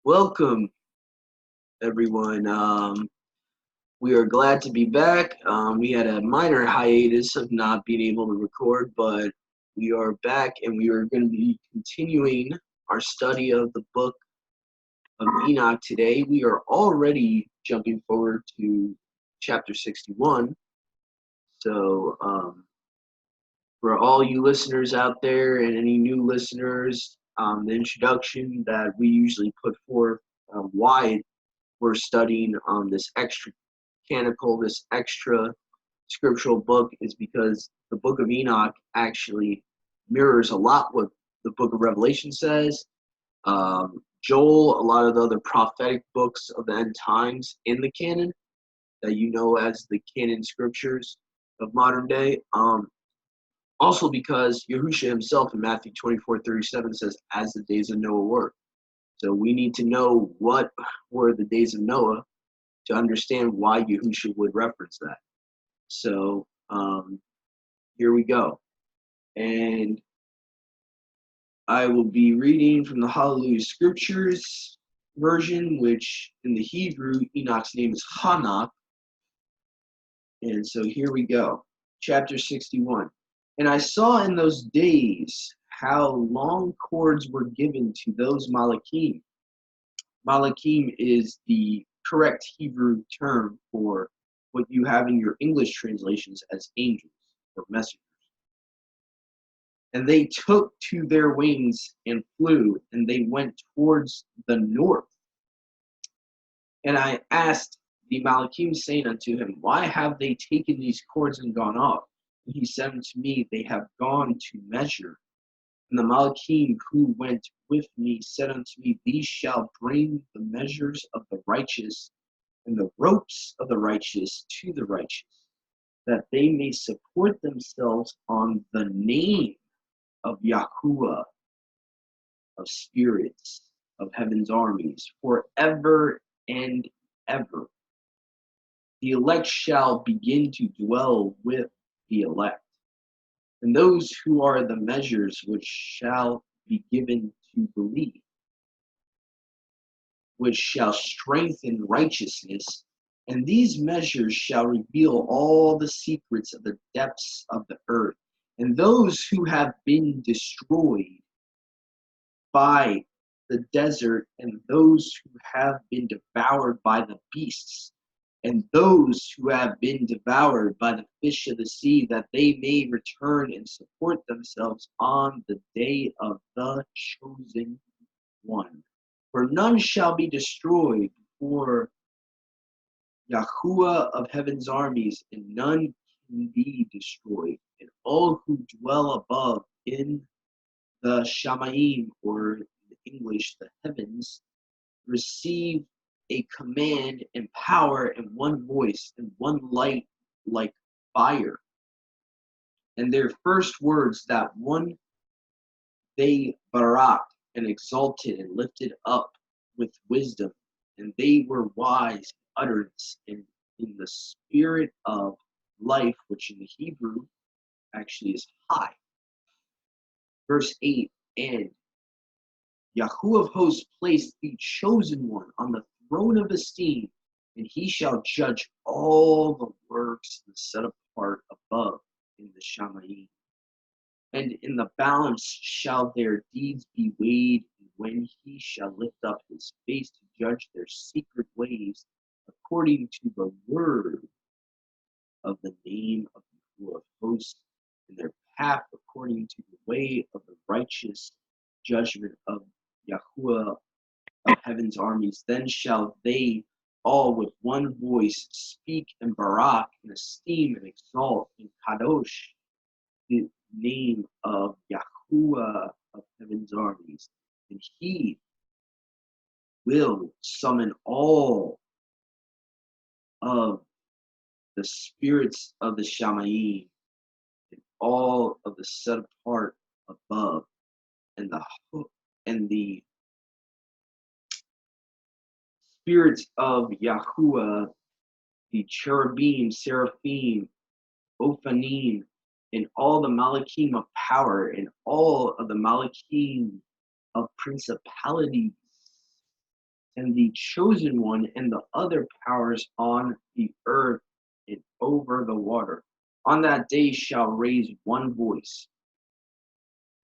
Welcome, everyone. We are glad to be back. We had a minor hiatus of not being able to record, but we are back and we are going to be continuing our study of the book of Enoch today. We are already jumping forward to chapter 61. So, for all you listeners out there and any new listeners, the introduction that we usually put forth, why we're studying this extra canonical, this extra scriptural book is because the book of Enoch actually mirrors a lot what the book of Revelation says. Joel, a lot of the other prophetic books of the end times in the canon that you know as the canon scriptures of modern day. Also because Yahushua himself in Matthew 24:37 says, as the days of Noah were. So we need to know what were the days of Noah to understand why Yahushua would reference that. So here we go. And I will be reading from the Hallelujah Scriptures version, which in the Hebrew, Enoch's name is Hanok. And so here we go. Chapter 61. And I saw in those days how long cords were given to those Malachim. Malachim is the correct Hebrew term for what you have in your English translations as angels or messengers. And they took to their wings and flew, and they went towards the north. And I asked the Malachim, saying unto him, why have they taken these cords and gone off? And he said unto me, they have gone to measure. And the Malachim who went with me said unto me, these shall bring the measures of the righteous and the ropes of the righteous to the righteous, that they may support themselves on the name of Yahuwah, of spirits, of heaven's armies, forever and ever. The elect shall begin to dwell with the elect, and those who are the measures which shall be given to believe, which shall strengthen righteousness, and these measures shall reveal all the secrets of the depths of the earth, and those who have been destroyed by the desert, and those who have been devoured by the beasts, and those who have been devoured by the fish of the sea, that they may return and support themselves on the day of the chosen one. For none shall be destroyed before Yahuwah of heaven's armies, and none can be destroyed. And all who dwell above in the Shamayim, or in English, the heavens, receive a command and power and one voice and one light like fire. And their first words, that one they baraked and exalted and lifted up with wisdom, and they were wise in utterance and in the spirit of life, which in the Hebrew actually is high. Verse 8, and Yahuwah of hosts placed the chosen one on the throne of esteem, and he shall judge all the works set apart above in the Shamayim. And in the balance shall their deeds be weighed, and when he shall lift up his face to judge their secret ways, according to the word of the name of Yahuwah of hosts, and their path according to the way of the righteous judgment of Yahuwah of heaven's armies. Then shall they all with one voice speak and barak and esteem and exalt and kadosh the name of Yahuwah of heaven's armies. And he will summon all of the spirits of the Shamayim and all of the set apart above, and the spirits of Yahuwah, the cherubim, seraphim, ophanim, and all the malachim of power, and all of the malachim of principalities, and the chosen one, and the other powers on the earth and over the water. On that day shall raise one voice,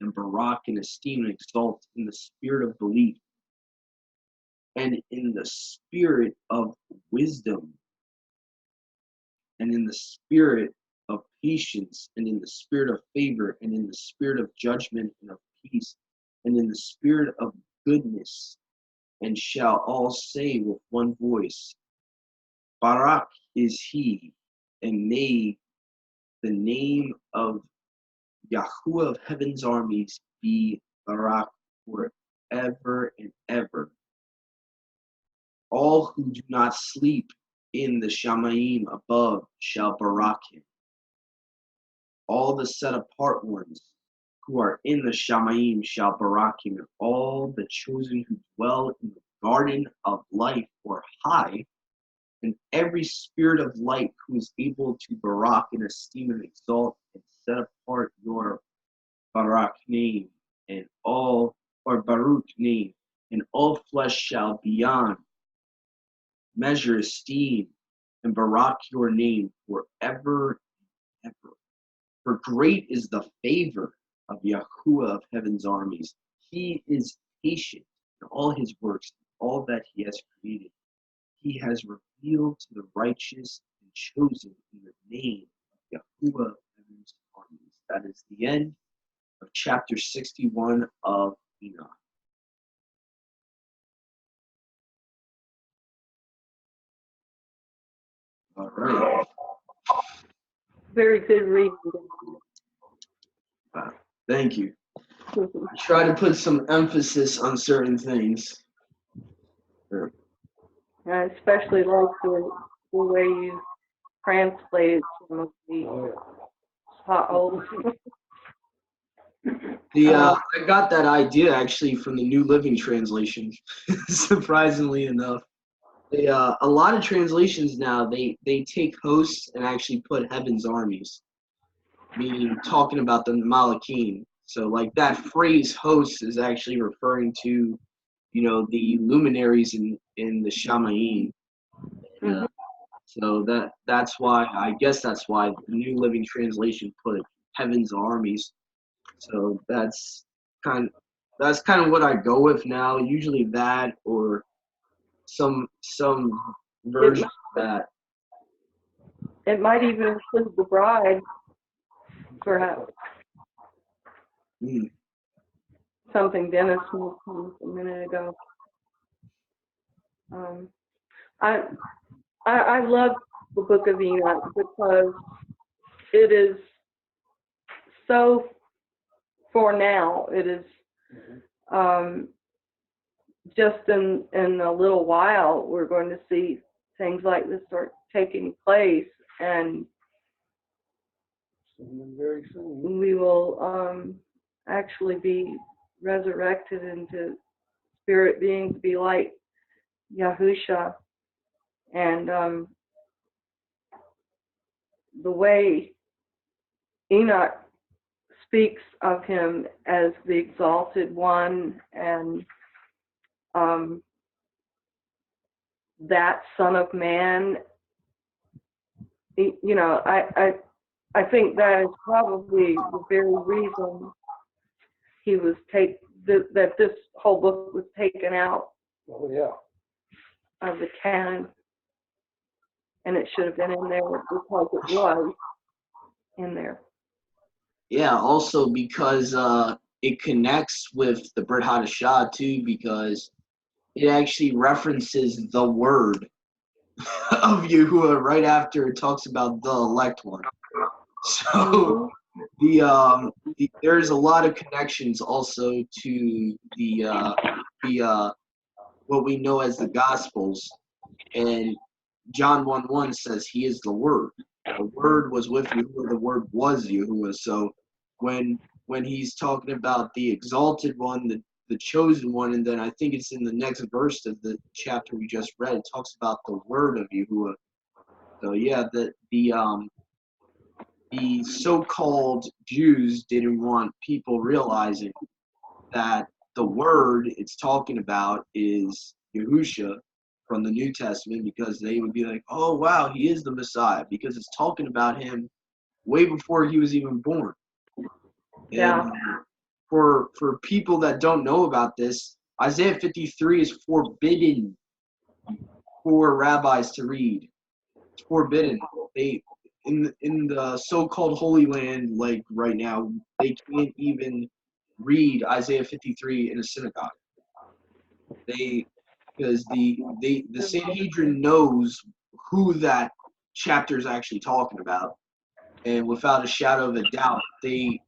and Barak and esteem and exalt in the spirit of belief, and in the spirit of wisdom, and in the spirit of patience, and in the spirit of favor, and in the spirit of judgment and of peace, and in the spirit of goodness, and shall all say with one voice, Barak is he, and may the name of Yahuwah of heaven's armies be Barak forever and ever. All who do not sleep in the Shamayim above shall Barak him. All the set apart ones who are in the Shamayim shall Barak him, and all the chosen who dwell in the garden of life or high, and every spirit of light who is able to Barak and esteem and exalt and set apart your Barak name, and all, or Baruch name, and all flesh shall beyond measure esteem and Barak your name forever and ever. For great is the favor of Yahuwah of heaven's armies. He is patient in all his works, all that he has created. He has revealed to the righteous and chosen in the name of Yahuwah of heaven's armies. That is the end of chapter 61 of Enoch. All right. Very good reading. Thank you. Try to put some emphasis on certain things. I especially like the way you translated some of the potholes. I got that idea actually from the New Living Translation, surprisingly enough. A lot of translations now, they take hosts and actually put heaven's armies, meaning talking about the Malachim. So like that phrase hosts is actually referring to, the luminaries in the Shamayim. So that's why, I guess that's why the New Living Translation put heaven's armies. So that's kind of what I go with now. Usually that or some version of that. It might even include the bride, perhaps. Something Dennis mentioned a minute ago. I love the Book of Enoch because it is so, for now, it is just in a little while we're going to see things like this start taking place, and very soon we will actually be resurrected into spirit beings, be like Yahusha. And the way Enoch speaks of him as the exalted one and that Son of Man, I think that is probably the very reason he was that this whole book was taken out of the canon, and it should have been in there because it was in there. Yeah, also because it connects with the Brit Hadashah too, because it actually references the word of Yahuwah right after it talks about the elect one. So there's a lot of connections also to the what we know as the Gospels, and John 1:1 says he is the Word. The Word was with Yahuwah. The Word was Yahuwah. So when he's talking about the exalted one, the chosen one, and then I think it's in the next verse of the chapter we just read, it talks about the Word of Yahuwah. So yeah, the so-called Jews didn't want people realizing that the word it's talking about is Yahusha from the New Testament, because they would be like, oh wow, he is the Messiah, because it's talking about him way before he was even born. Yeah. And for people that don't know about this, Isaiah 53 is forbidden for rabbis to read. It's forbidden. They in the so-called Holy Land, like right now, they can't even read Isaiah 53 in a synagogue. Because the Sanhedrin knows who that chapter is actually talking about, and without a shadow of a doubt, they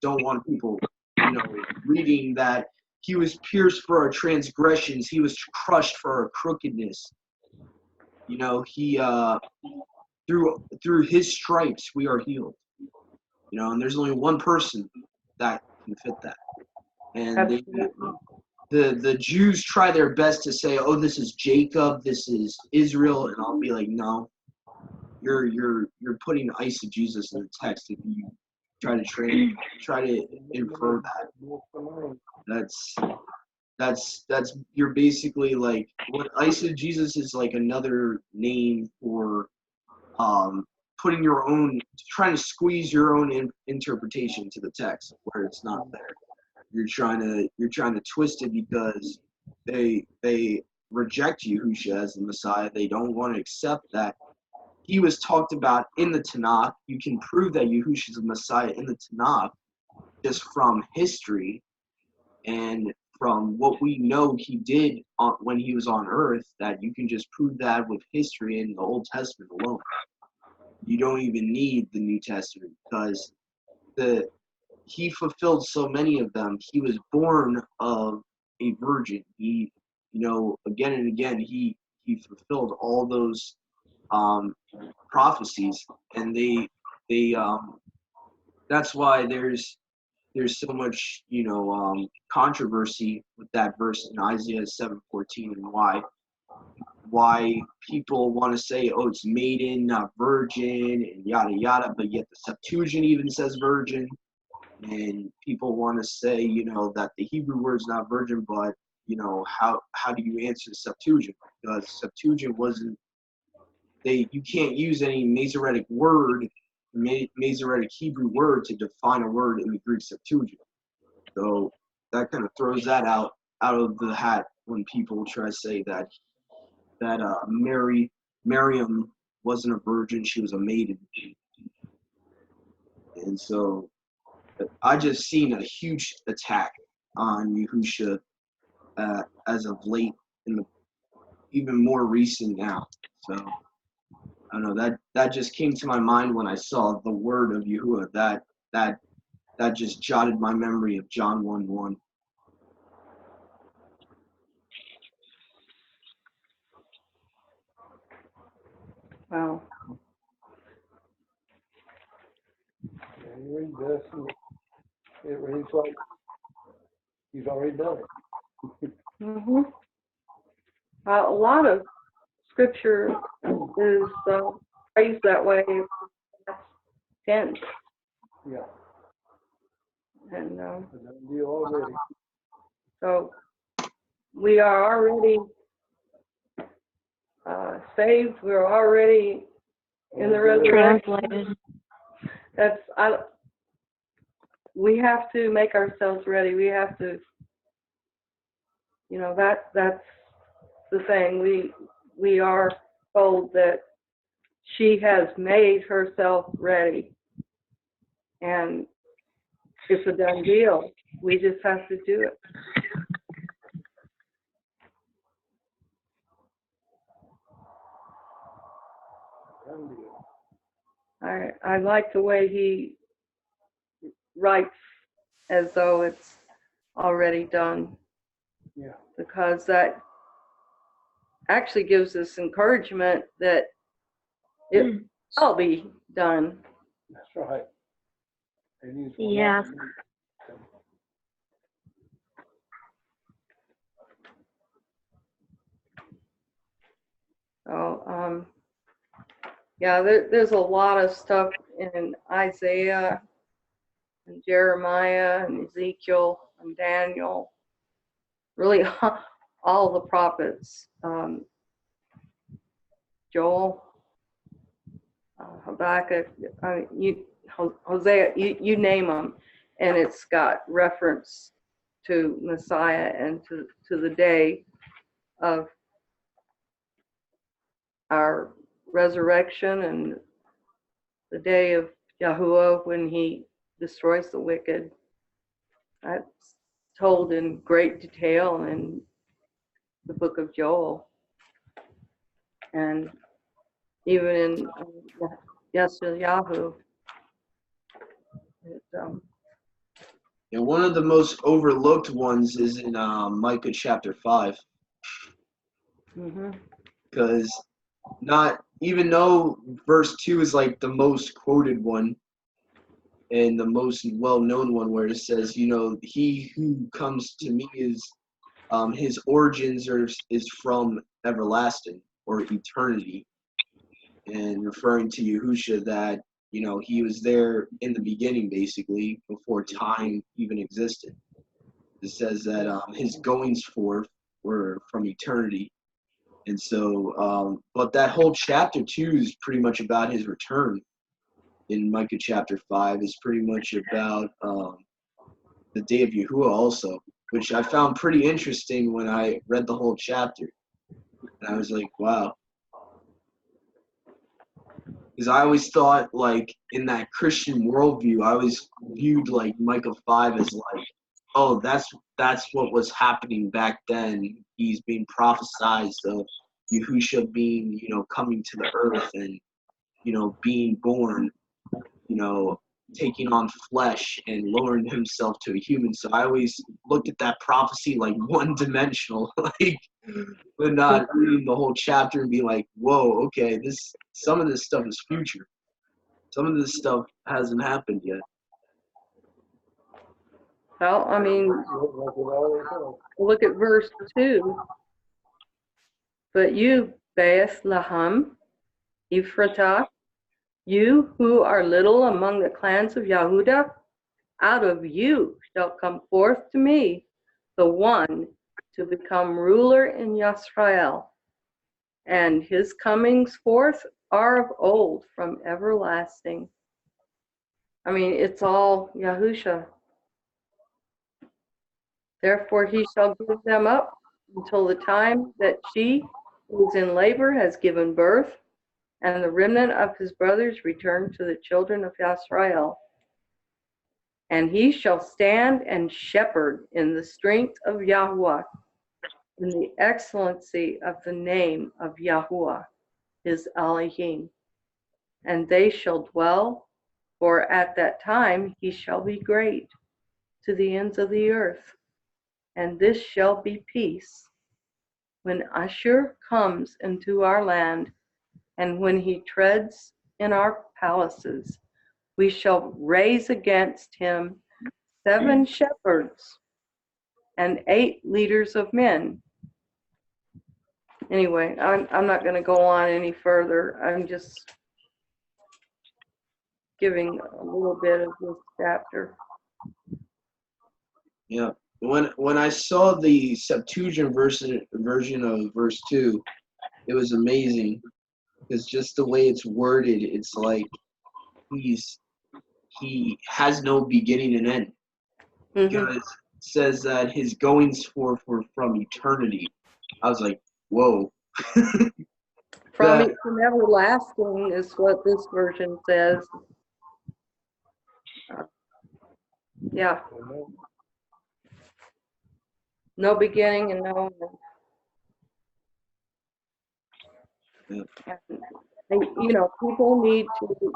don't want people, reading that he was pierced for our transgressions, he was crushed for our crookedness. He through his stripes we are healed. And there's only one person that can fit that. And the Jews try their best to say, oh, this is Jacob, this is Israel, and I'll be like, no, you're putting eisegesis in the text if you try to infer that. That's you're basically like, what eisegesis is like another name for putting your own, trying to squeeze your own interpretation to the text where it's not there. You're trying to twist it because they reject Yahusha as the Messiah. They don't want to accept that he was talked about in the Tanakh. You can prove that Yahusha is the Messiah in the Tanakh just from history and from what we know he did when he was on earth, that you can just prove that with history in the Old Testament alone. You don't even need the New Testament, because he fulfilled so many of them. He was born of a virgin. He, again and again, he fulfilled all those prophecies, and they that's why there's so much controversy with that verse in Isaiah 7:14, and why people want to say, oh, it's maiden, not virgin, and yada yada, but yet the Septuagint even says virgin. And people want to say, that the Hebrew word's not virgin, but how do you answer the Septuagint? Because Septuagint wasn't, you can't use any Masoretic word, Masoretic Hebrew word to define a word in the Greek Septuagint. So that kind of throws that out of the hat when people try to say that Miriam wasn't a virgin, she was a maiden. And so I just seen a huge attack on Yahusha as of late, even more recent now. So I don't know, that just came to my mind when I saw the word of Yahuwah. That just jotted my memory of John 1:1. Wow. And you read this, and it reads like he's already done it. Mm-hmm. A lot of scripture is phrased that way, tense. Yeah. And Done deal already. so we are already saved. We're already in the resurrection. Translated. We have to make ourselves ready. We have to, that's the thing. We are told that she has made herself ready, and it's a done deal. We just have to do it. Done deal. I like the way he writes as though it's already done. Yeah. Because that actually gives us encouragement that it will be done. That's right. Yeah. So, yeah, there's a lot of stuff in Isaiah and Jeremiah and Ezekiel and Daniel. Really, all the prophets, Joel, Habakkuk, Hosea, you name them, and it's got reference to Messiah and to the day of our resurrection and the day of Yahuwah when he destroys the wicked. That's told in great detail in the book of Joel. And even in Yeshayahu. And one of the most overlooked ones is in Micah chapter 5. Because not, even though verse 2 is like the most quoted one and the most well-known one, where it says, you know, he who comes to me is, his origins is from everlasting or eternity, and referring to Yahusha, that, you know, he was there in the beginning, basically, before time even existed. It says that his goings forth were from eternity. And so, but that whole chapter 2 is pretty much about his return. In Micah chapter 5 is pretty much about the day of Yahuwah also, which I found pretty interesting when I read the whole chapter. And I was like, wow. Because I always thought, like, in that Christian worldview, I always viewed, like, Micah 5 as, like, oh, that's what was happening back then. He's being prophesized of Yahusha being, you know, coming to the earth and, you know, being born, you know, taking on flesh and lowering himself to a human. So I always looked at that prophecy like one-dimensional, like, but not reading the whole chapter and being like, whoa, okay, some of this stuff is future. Some of this stuff hasn't happened yet. Well, I mean, look at verse 2. But you, Bethlehem, Ephratah, you who are little among the clans of Yehudah, out of you shall come forth to me the one to become ruler in Yisrael, and his comings forth are of old, from everlasting. I mean, it's all Yahusha. Therefore he shall give them up until the time that she who is in labor has given birth, and the remnant of his brothers return to the children of Yisrael. And he shall stand and shepherd in the strength of Yahuwah, in the excellency of the name of Yahuwah, his Elohim. And they shall dwell, for at that time he shall be great to the ends of the earth. And this shall be peace, when Ashur comes into our land, and when he treads in our palaces. We shall raise against him 7 shepherds and 8 leaders of men. Anyway, I'm not going to go on any further. I'm just giving a little bit of this chapter. Yeah. When I saw the Septuagint version of verse 2, it was amazing, because just the way it's worded, it's like he has no beginning and end. Because it says that his goings forth were from eternity. I was like, whoa. From everlasting is what this version says. Yeah. No beginning and no end. And, you know, people need to.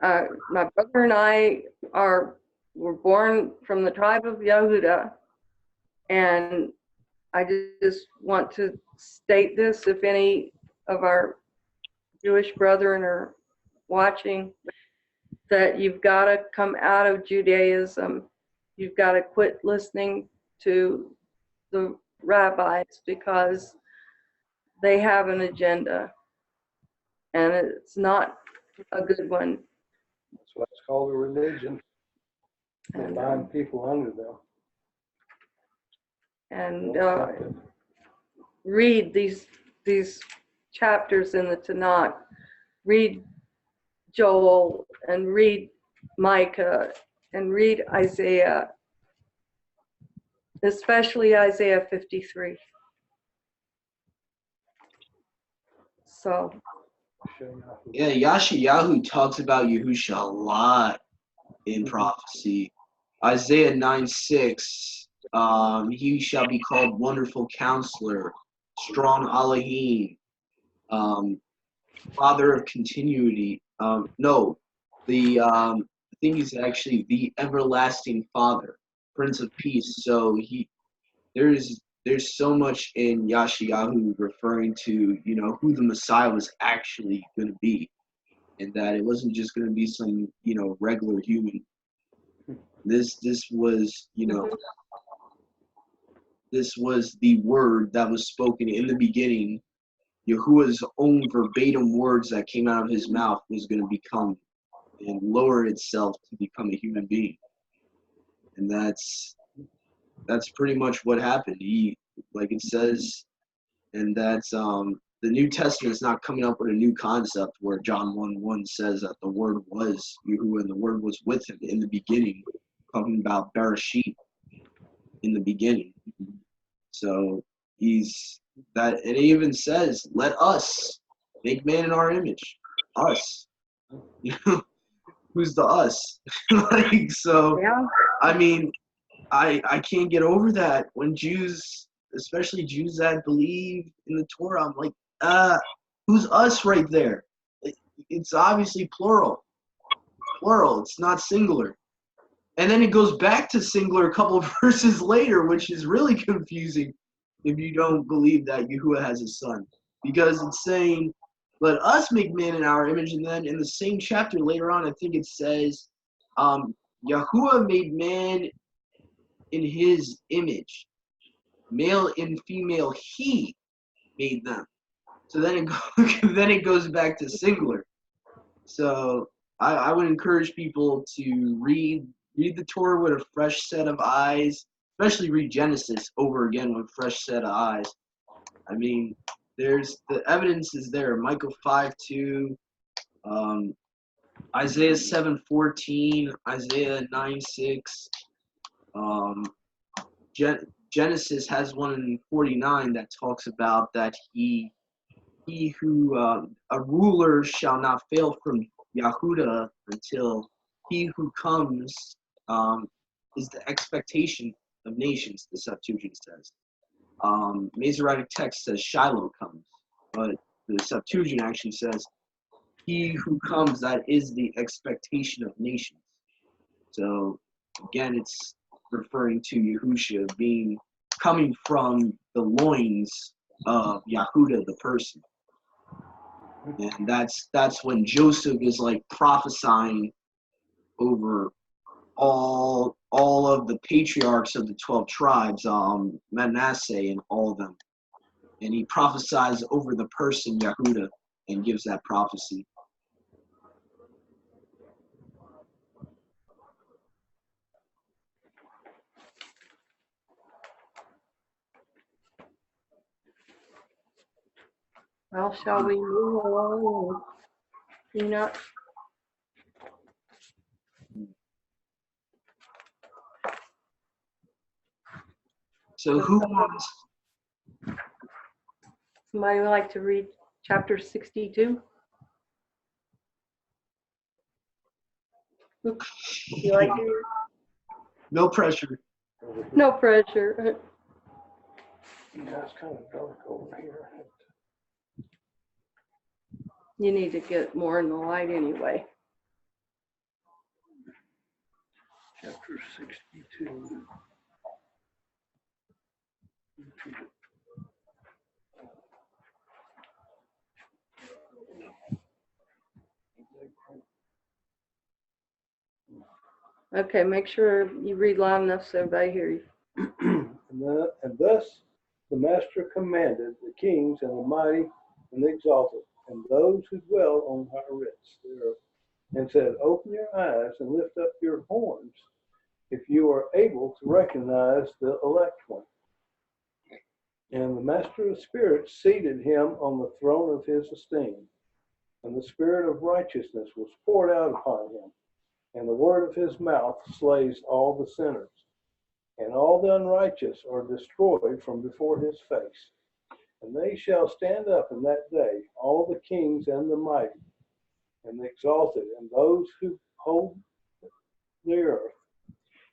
My brother and I were born from the tribe of Yehudah, and I just want to state this, if any of our Jewish brethren are watching, that you've got to come out of Judaism. You've got to quit listening to the rabbis, because they have an agenda, and it's not a good one. That's why it's called a religion. They And, bind people under them. and read these chapters in the Tanakh. Read Joel and read Micah and read Isaiah, especially Isaiah 53. So. Yeah, Yashayahu talks about Yahusha a lot in prophecy. Isaiah 9:6, he shall be called Wonderful Counselor, Strong Elohim, Father of Continuity. No, the thing is actually the Everlasting Father, Prince of Peace. So there's so much in Yashayahu referring to, you know, who the Messiah was actually going to be, and that it wasn't just going to be some, you know, regular human. This was, you know, this was the word that was spoken in the beginning. Yahuwah's own verbatim words that came out of his mouth was going to become and lower itself to become a human being, and that's pretty much what happened. He, like it says, and that's the New Testament is not coming up with a new concept where John 1:1 says that the Word was Yahuwah and the Word was with him in the beginning, talking about Bereshit in the beginning. So he's that, and it even says, "Let us make man in our image." Us, you know, who's the us? Like, so, Yeah. I mean, I can't get over that when Jews, especially Jews that believe in the Torah, I'm like, who's us right there? It's obviously plural. It's not singular. And then it goes back to singular a couple of verses later, which is really confusing if you don't believe that Yahuwah has a son. Because it's saying, let us make man in our image. And then in the same chapter later on, I think it says, Yahuwah made man in his image. Male and female, he made them. So then it goes back to singular. So I would encourage people to read the Torah with a fresh set of eyes, especially read Genesis over again with a fresh set of eyes. I mean, there's the evidence is there. Micah 5:2, Isaiah 7:14, Isaiah 9:6. Genesis has one in 49 that talks about that he who a ruler shall not fail from Yahudah until he who comes is the expectation of nations, the Septuagint says. Masoretic text says Shiloh comes, but the Septuagint actually says he who comes, that is the expectation of nations. So again, it's referring to Yahusha coming from the loins of Yahudah, the person. And that's when Joseph is like prophesying over all of the patriarchs of the 12 tribes, Manasseh and all of them. And he prophesies over the person Yahudah and gives that prophecy. Well, shall we move along? Enoch? So who wants? Somebody would like to read chapter 62? You like it? No pressure. No pressure. Yeah, it's kind of dark over here. You need to get more in the light anyway. Chapter 62. Okay, make sure you read loud enough so everybody hear you. And thus the Master commanded the kings and the mighty and the exalted, and those who dwell on Haaretz thereof, and said, open your eyes and lift up your horns, if you are able to recognize the elect one. And the Master of Spirits seated him on the throne of his esteem. And the Spirit of righteousness was poured out upon him. And the word of his mouth slays all the sinners. And all the unrighteous are destroyed from before his face. And they shall stand up in that day, all the kings and the mighty, and the exalted, and those who hold the earth.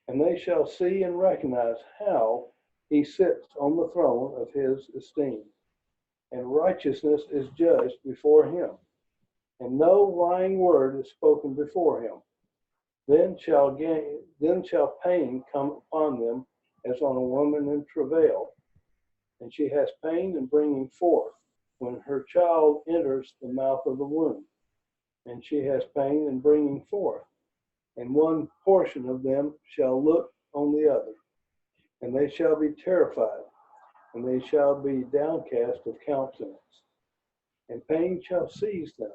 And they shall see and recognize how he sits on the throne of his esteem. And righteousness is judged before him. And no lying word is spoken before him. Then shall pain come upon them as on a woman in travail. And she has pain in bringing forth when her child enters the mouth of the womb. And she has pain in bringing forth. And one portion of them shall look on the other. And they shall be terrified, and they shall be downcast of countenance. And pain shall seize them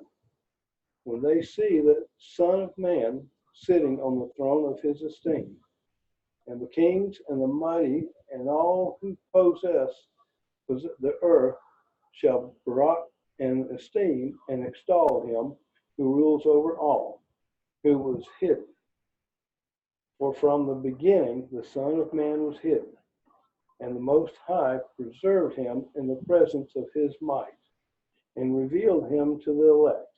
when they see the Son of Man sitting on the throne of his esteem. And the kings and the mighty and all who possess the earth shall rock and esteem and extol him who rules over all, who was hidden. For from the beginning the Son of Man was hidden, and the Most High preserved him in the presence of his might, and revealed him to the elect.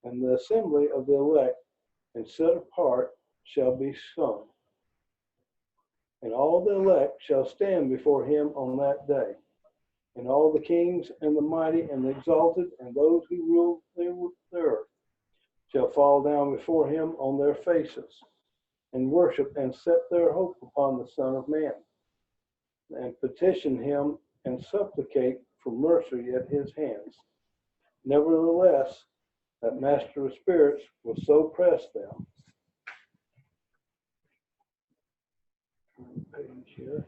And the assembly of the elect and set apart shall be shown. And all the elect shall stand before him on that day. And all the kings and the mighty and the exalted and those who rule the earth shall fall down before him on their faces and worship and set their hope upon the Son of Man and petition him and supplicate for mercy at his hands. Nevertheless, that Master of Spirits will so press them. Page here.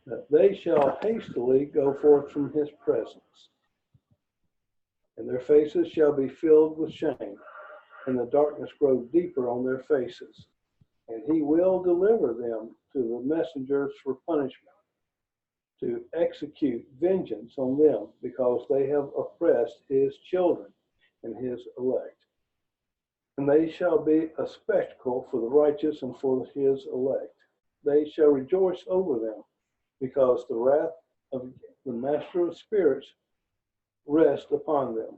That they shall hastily go forth from his presence, and their faces shall be filled with shame, and the darkness grow deeper on their faces. And he will deliver them to the messengers for punishment, to execute vengeance on them, because they have oppressed his children and his elect. And they shall be a spectacle for the righteous and for his elect. They shall rejoice over them, because the wrath of the Master of Spirits rests upon them.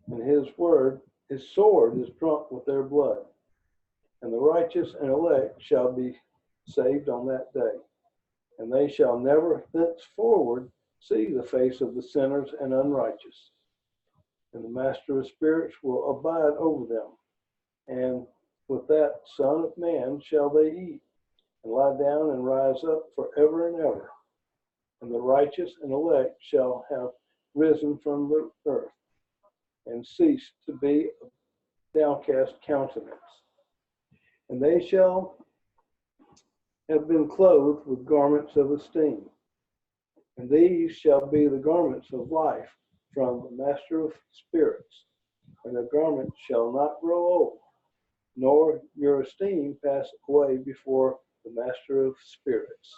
And his sword is drunk with their blood. And the righteous and elect shall be saved on that day. And they shall never thenceforward see the face of the sinners and unrighteous. And the Master of Spirits will abide over them. And with that Son of Man shall they eat, and lie down and rise up forever and ever. And the righteous and elect shall have risen from the earth, and cease to be of downcast countenance. And they shall have been clothed with garments of esteem. And these shall be the garments of life from the Master of Spirits. And the garments shall not grow old, nor your esteem pass away before the Master of Spirits.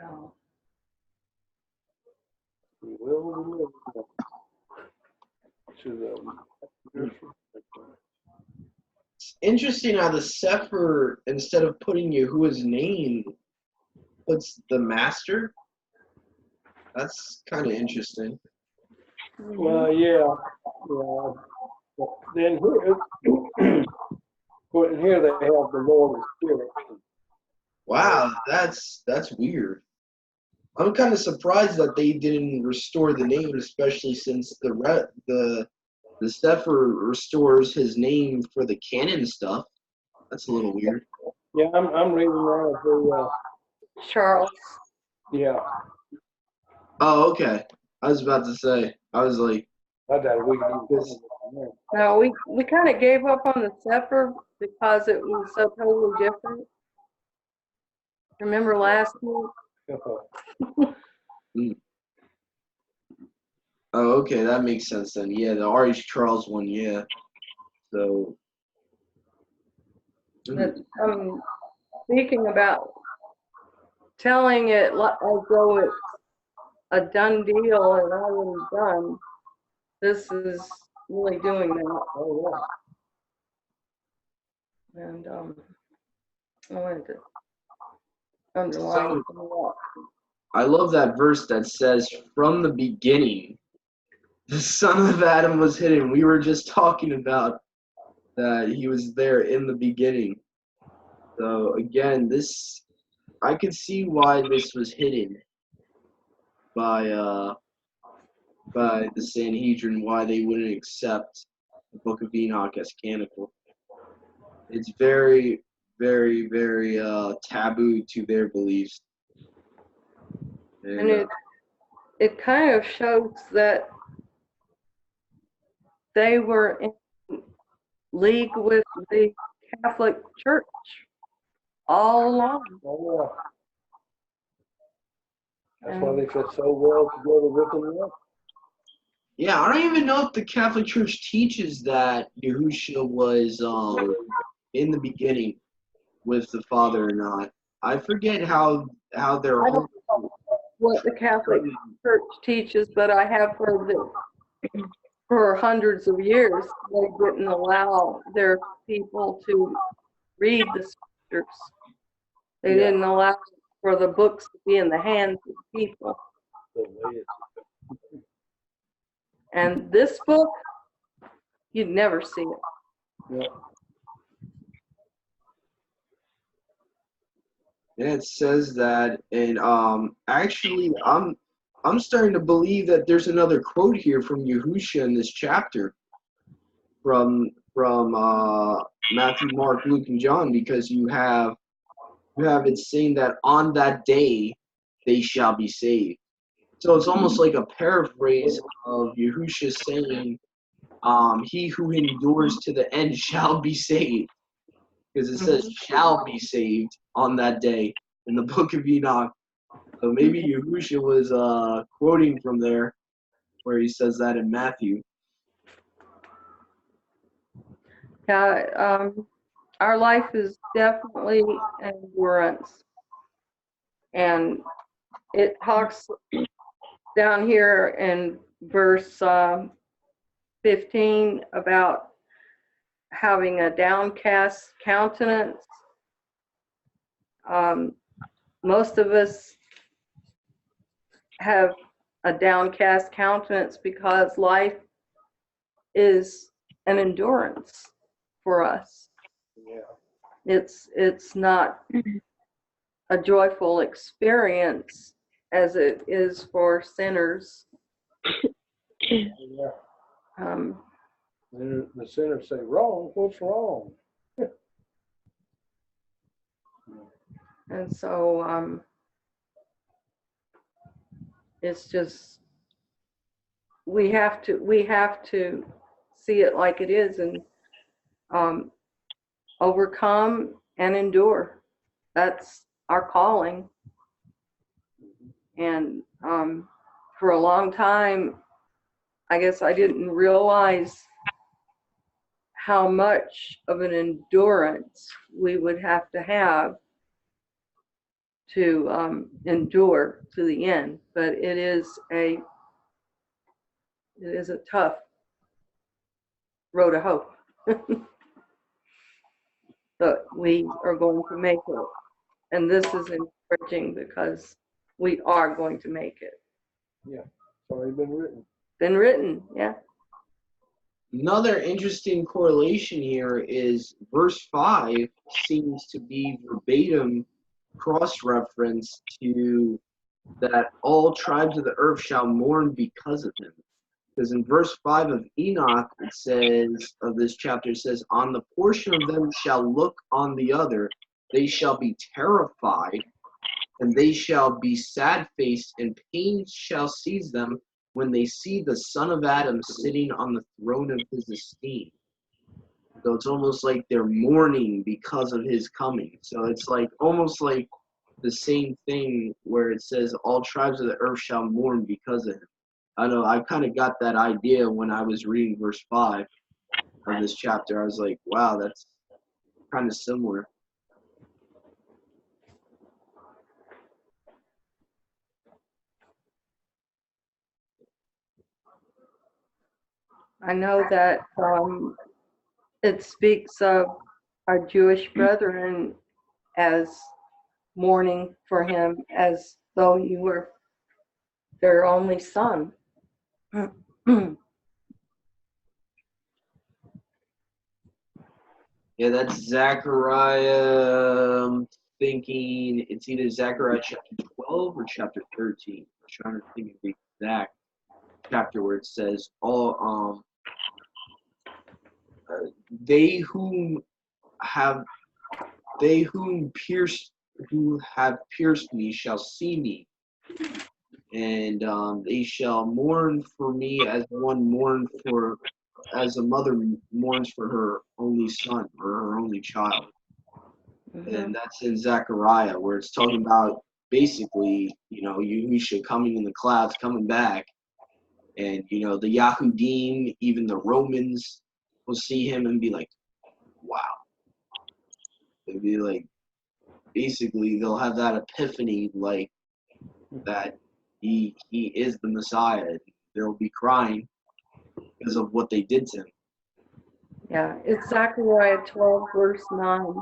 Oh. He will deliver them to the It's interesting how the Sefer, instead of putting Yahuwah's name, puts the master. That's kind of interesting. Well, yeah. Then here, but here they have the Lord of Spirits. Wow, that's weird. I'm kind of surprised that they didn't restore the name, especially since the Sefer restores his name for the canon stuff. That's a little weird. Yeah, I'm reading now the Charles. yeah. Oh, okay. I was about to say. I was like, I got a week. No, we kind of gave up on the Sefer because it was so totally different. Remember last week? oh, okay, that makes sense then. Yeah, the R.H. Charles one, yeah. So, That speaking about telling it as though it's a done deal and already done. This is really doing that. Oh, And I wanted to underline that. I love that verse that says, from the beginning, the son of Adam was hidden. We were just talking about that he was there in the beginning. So again, I could see why this was hidden by the Sanhedrin, why they wouldn't accept the Book of Enoch as canonical. It's very, very, very taboo to their beliefs. And it kind of shows that they were in league with the Catholic Church all along. yeah. That's why they fit so well together with them. Yeah, I don't even know if the Catholic Church teaches that Yahushua was in the beginning with the Father or not. I forget how their I don't know what the Catholic Church teaches, but I have heard that for hundreds of years they didn't allow their people to read the scriptures. They didn't allow for the books to be in the hands of people. And this book, you'd never see it. Yeah. And it says that, and actually, I'm starting to believe that there's another quote here from Yahushua in this chapter, from Matthew, Mark, Luke, and John, because you have it saying that on that day they shall be saved. So it's almost like a paraphrase of Yahushua saying, "He who endures to the end shall be saved." Because it says shall be saved on that day in the book of Enoch. So maybe Yahushua was quoting from there where he says that in Matthew. Yeah, our life is definitely endurance. And it talks down here in verse 15 about having a downcast countenance. Most of us have a downcast countenance because life is an endurance for us. Yeah. It's not a joyful experience as it is for sinners. Yeah. The sinners say, wrong, what's wrong? And so it's just we have to see it like it is and overcome and endure. That's our calling. And for a long time, I guess I didn't realize how much of an endurance we would have to endure to the end. But it is a tough road to hope. But we are going to make it. And this is encouraging because we are going to make it. Yeah, it's already been written. Been written, yeah. Another interesting correlation here is verse 5 seems to be verbatim cross-reference to that all tribes of the earth shall mourn because of him. Because in verse 5 of Enoch, it says, of this chapter, it says, on the portion of them shall look on the other, they shall be terrified, and they shall be sad-faced, and pain shall seize them when they see the Son of Adam sitting on the throne of his esteem. So it's almost like they're mourning because of his coming. So it's like almost like the same thing where it says all tribes of the earth shall mourn because of him. I know I kind of got that idea when I was reading verse 5 of this chapter. I was like, wow, that's kind of similar. I know that it speaks of our Jewish brethren as mourning for him as though he were their only son. Yeah, that's Zechariah. I'm thinking it's either Zechariah chapter 12 or chapter 13. I'm trying to think of the exact chapter where it says, "All they whom have who have pierced me shall see me, and they shall mourn for me as a mother mourns for her only son or her only child." And that's in Zechariah, where it's talking about basically, Yahusha coming in the clouds, coming back, and the Yahudim, even the Romans, will see him and be like, "Wow!" They'll be like, basically, they'll have that epiphany, like that he is the Messiah. They'll be crying because of what they did to him. Yeah, it's Zechariah 12, verse 9.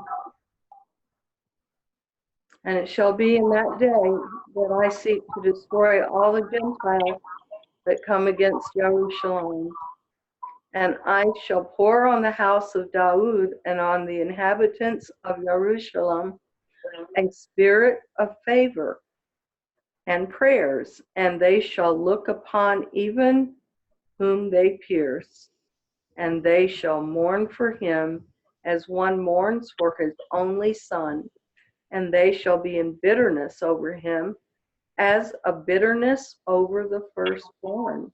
And it shall be in that day that I seek to destroy all the Gentiles that come against Jerusalem. And I shall pour on the house of Daud and on the inhabitants of Jerusalem a spirit of favor and prayers, and they shall look upon even whom they pierce, and they shall mourn for him as one mourns for his only son, and they shall be in bitterness over him as a bitterness over the firstborn.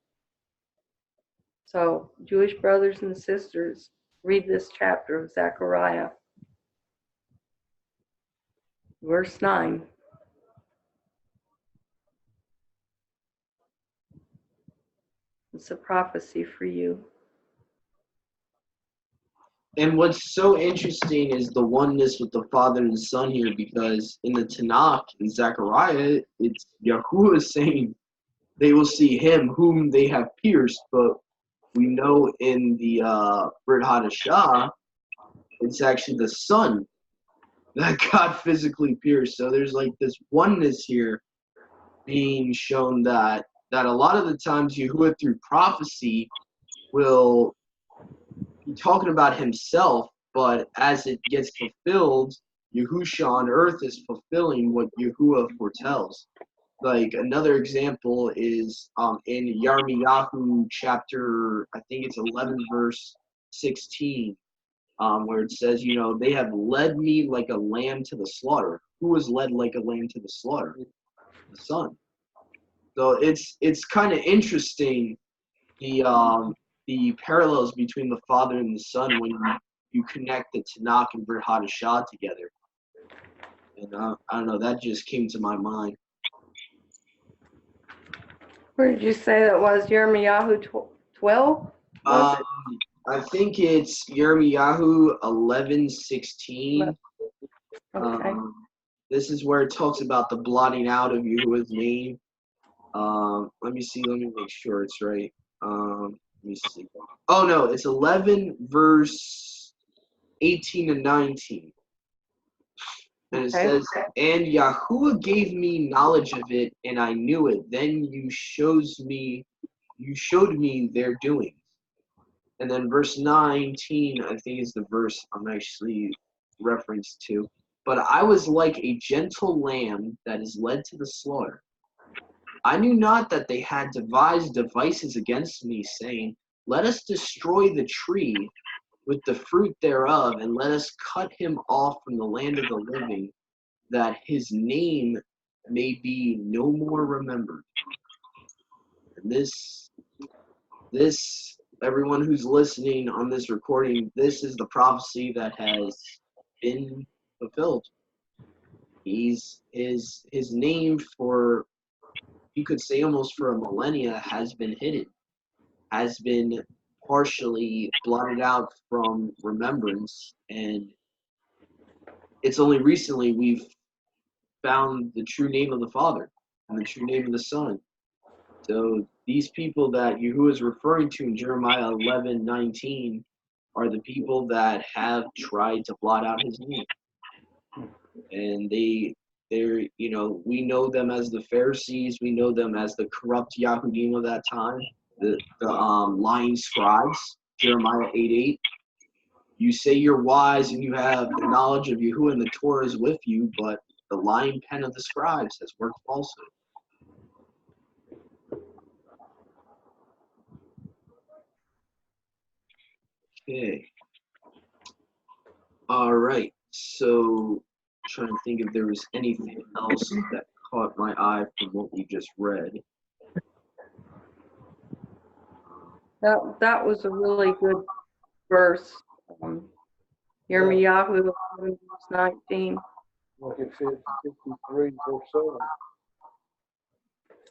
So, Jewish brothers and sisters, read this chapter of Zechariah, verse 9. It's a prophecy for you. And what's so interesting is the oneness with the Father and the Son here, because in the Tanakh, in Zechariah, it's Yahuwah saying they will see him whom they have pierced, but we know in the Brit Hadashah, it's actually the Son that God physically pierced. So there's like this oneness here being shown that a lot of the times Yahuwah through prophecy will be talking about himself, but as it gets fulfilled, Yahusha on earth is fulfilling what Yahuwah foretells. Like another example is in Yirmiyahu chapter, I think it's 11 verse 16, where it says, they have led me like a lamb to the slaughter. Who was led like a lamb to the slaughter? The Son. So it's kind of interesting the parallels between the Father and the Son when you connect the Tanakh and Brit Hadashah together. And I don't know, that just came to my mind. Where did you say that was? Yirmiyahu 12? I think it's Yirmiyahu 11:16. Okay. This is where it talks about the blotting out of Yahuwah's name. Let me make sure it's right. Let me see. Oh no, it's 11 verse 18 and 19. And it says, "And Yahuwah gave me knowledge of it, and I knew it. Then you showed me their doings." And then verse 19, I think is the verse I'm actually referenced to. "But I was like a gentle lamb that is led to the slaughter. I knew not that they had devised devices against me, saying, Let us destroy the tree with the fruit thereof, and let us cut him off from the land of the living, that his name may be no more remembered." And this, everyone who's listening on this recording, this is the prophecy that has been fulfilled. His name, for, you could say almost for a millennia, has been hidden, has been partially blotted out from remembrance, and it's only recently we've found the true name of the Father and the true name of the Son. So these people that Yahuwah is referring to in Jeremiah 11:19 are the people that have tried to blot out his name. And they're, we know them as the Pharisees. We know them as the corrupt Yahudim of that time, the lying scribes, Jeremiah 8:8. You say you're wise and you have the knowledge of Yahuwah and the Torah is with you, but the lying pen of the scribes has worked falsehood. Okay. All right. So, trying to think if there was anything else that caught my eye from what we just read. That was a really good verse. Yirmiyahu 11, verse 19. Look at 53, verse 7.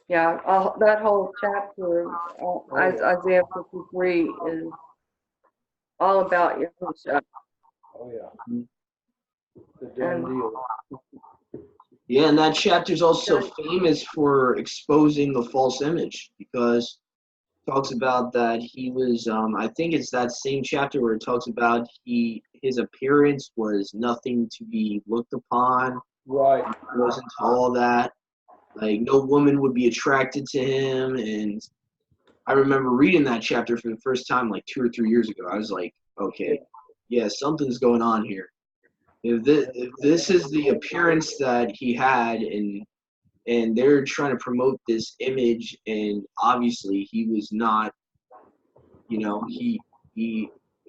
Yeah, that whole chapter, Isaiah 53, is all about Yahusha. Oh, yeah. The done deal. Yeah, and that chapter is also famous for exposing the false image, because it talks about that he was, I think it's that same chapter where it talks about his appearance was nothing to be looked upon. Right. He wasn't all that. Like, no woman would be attracted to him. And I remember reading that chapter for the first time like 2 or 3 years ago. I was like, okay, yeah, something's going on here. If this is the appearance that he had, and they're trying to promote this image, and obviously he was not, he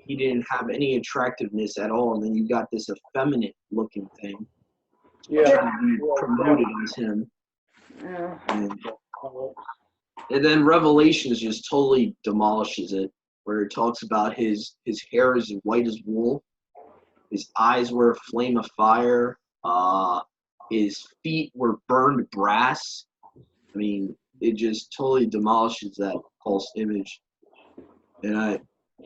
didn't have any attractiveness at all, and then you got this effeminate looking thing trying to be promoted as him. Yeah. And then Revelations just totally demolishes it, where it talks about his hair is white as wool, his eyes were a flame of fire, his feet were burned brass. I mean, it just totally demolishes that false image. And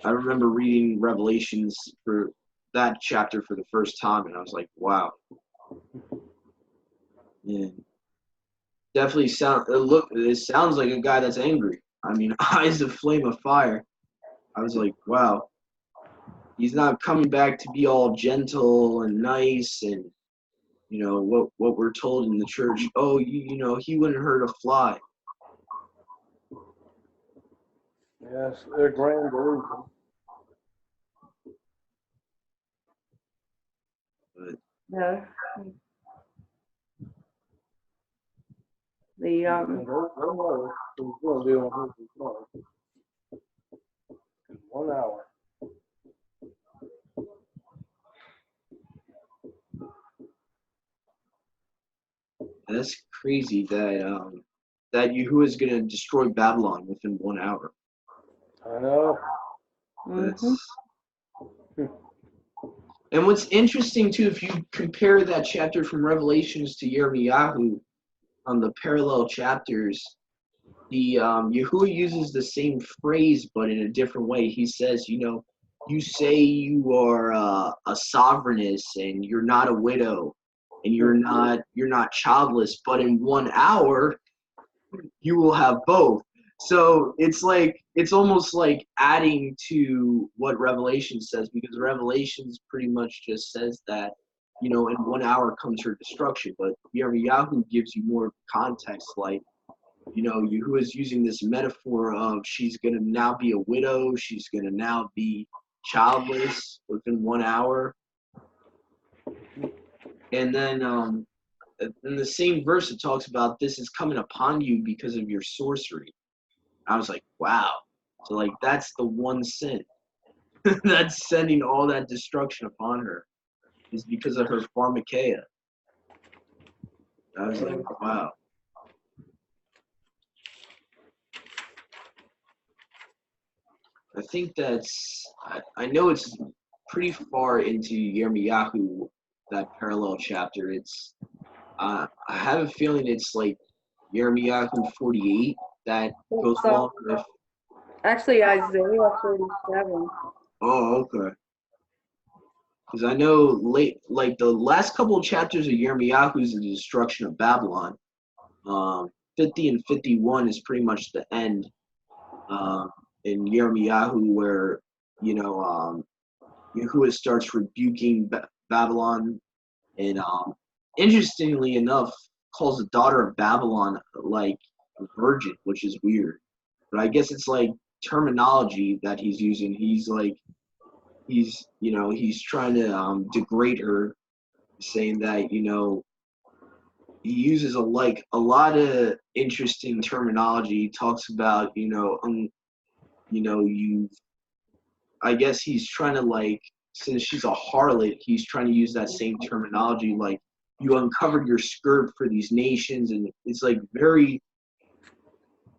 I remember reading Revelations for that chapter for the first time, and I was like, wow. And definitely it sounds like a guy that's angry. I mean, eyes of flame of fire. I was like, wow. He's not coming back to be all gentle and nice and, what we're told in the church. Oh, he wouldn't hurt a fly. Yes, they're grand delusion. But Yeah. They know who's going to be on his tomorrow. In 1 hour. that's crazy that Yahuwah is going to destroy Babylon within 1 hour. I know. And what's interesting too, if you compare that chapter from Revelations to Yirmiyahu, on the parallel chapters, the Yahuwah uses the same phrase but in a different way. He says, you say you are a sovereigness and you're not a widow and you're not childless, but in 1 hour you will have both. So it's almost like adding to what Revelation says, because Revelations pretty much just says that, in 1 hour comes her destruction. But Yirmiyahu gives you more context, like, Yahuwah is using this metaphor of she's going to now be a widow, she's going to now be childless within 1 hour. And then in the same verse, it talks about this is coming upon you because of your sorcery. I was like, wow. So, that's the one sin that's sending all that destruction upon her, is because of her pharmakeia. I was like, wow. I think I know it's pretty far into Yirmiyahu, that parallel chapter. It's, I have a feeling it's like Yirmiyahu 48 that goes along with. Actually, Isaiah 37. Oh, okay. Because I know like the last couple of chapters of Yirmiyahu is the destruction of Babylon. 50 and 51 is pretty much the end in Yirmiyahu, where Yahuwah starts rebuking Babylon, and interestingly enough, calls the daughter of Babylon like a virgin, which is weird. But I guess it's like terminology that he's using. He's trying to degrade her, saying that he uses a lot of interesting terminology. He talks about I guess he's trying to since she's a harlot, he's trying to use that same terminology, like you uncovered your skirt for these nations, and it's like very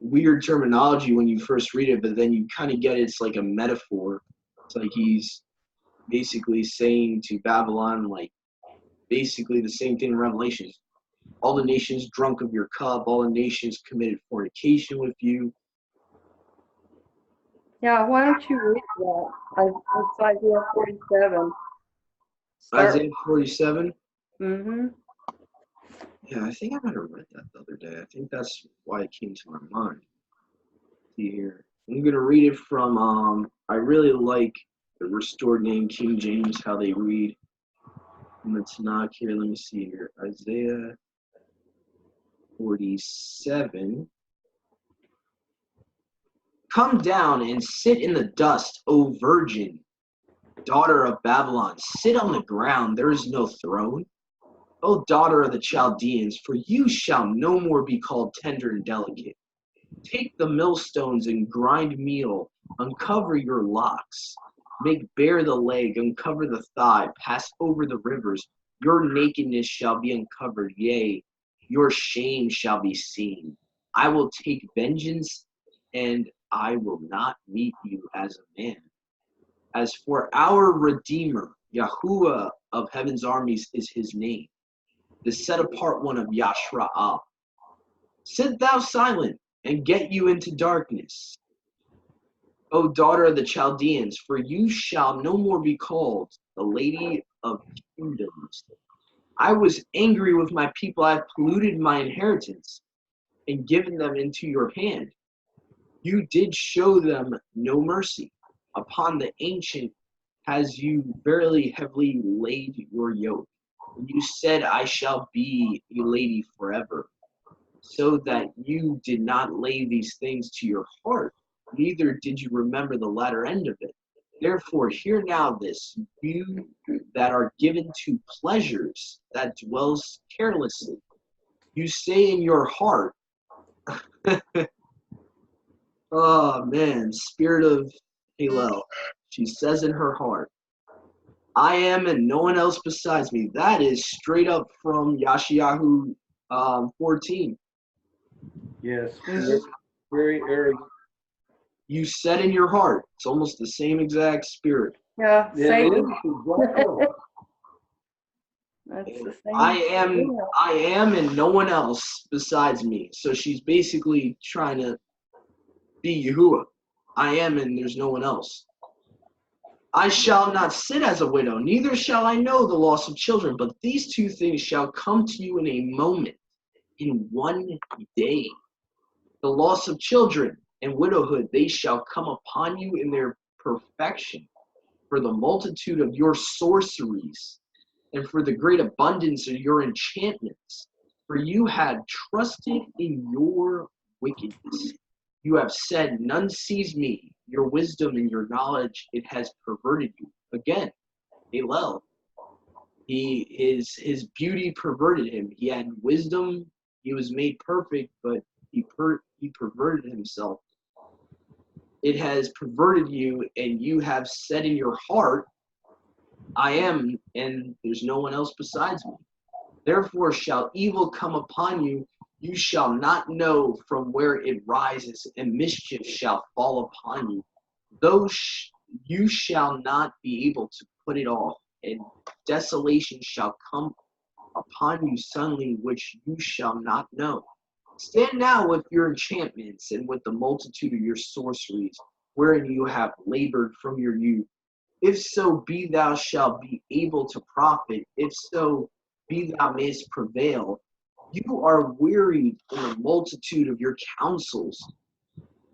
weird terminology when you first read it, but then you kind of get it's like a metaphor. It's like he's basically saying to Babylon, like basically the same thing in Revelations. All the nations drunk of your cup, all the nations committed fornication with you. Yeah, why don't you read that? It's Isaiah 47. Isaiah 47? Mm-hmm. Yeah, I think I might have read that the other day. I think that's why it came to my mind. See here. I'm going to read it from, I really like the Restored Name King James, how they read from the Tanakh here. Let me see here. Isaiah 47. Come down and sit in the dust, O virgin, daughter of Babylon. Sit on the ground, there is no throne. O daughter of the Chaldeans, for you shall no more be called tender and delicate. Take the millstones and grind meal, uncover your locks. Make bare the leg, uncover the thigh, pass over the rivers. Your nakedness shall be uncovered, yea, your shame shall be seen. I will take vengeance, and I will not meet you as a man. As for our Redeemer, Yahuwah of heaven's armies is his name, the set apart one of Yashra'al. Sit thou silent, and get you into darkness, O daughter of the Chaldeans, for you shall no more be called the lady of kingdoms. I was angry with my people, I have polluted my inheritance, and given them into your hand. You did show them no mercy. Upon the ancient has you verily heavily laid your yoke. And you said, I shall be a lady forever. So that you did not lay these things to your heart, neither did you remember the latter end of it. Therefore, hear now this, you that are given to pleasures that dwells carelessly. You say in your heart, oh man, spirit of Hillel. She says in her heart, I am and no one else besides me. That is straight up from Yashayahu 14. Yes, very arrogant. You said in your heart. It's almost the same exact spirit. Yeah, Yeah, Satan. it is. That's the same. I am and no one else besides me. So she's basically trying to be Yahuwah. I am and there's no one else. I shall not sit as a widow, neither shall I know the loss of children, but these two things shall come to you in a moment, in one day. The loss of children and widowhood, they shall come upon you in their perfection, for the multitude of your sorceries, and for the great abundance of your enchantments. For you had trusted in your wickedness. You have said, none sees me. Your wisdom and your knowledge, it has perverted you. Again, Hillel. His beauty perverted him. He had wisdom. He was made perfect, but he perverted himself. It has perverted you, and you have said in your heart, I am, and there's no one else besides me. Therefore shall evil come upon you. You shall not know from where it rises, and mischief shall fall upon you. Though you shall not be able to put it off, and desolation shall come upon you suddenly, which you shall not know. Stand now with your enchantments and with the multitude of your sorceries, wherein you have labored from your youth. If so, be thou shalt be able to profit. If so, be thou mayest prevail. You are wearied in the multitude of your counsels.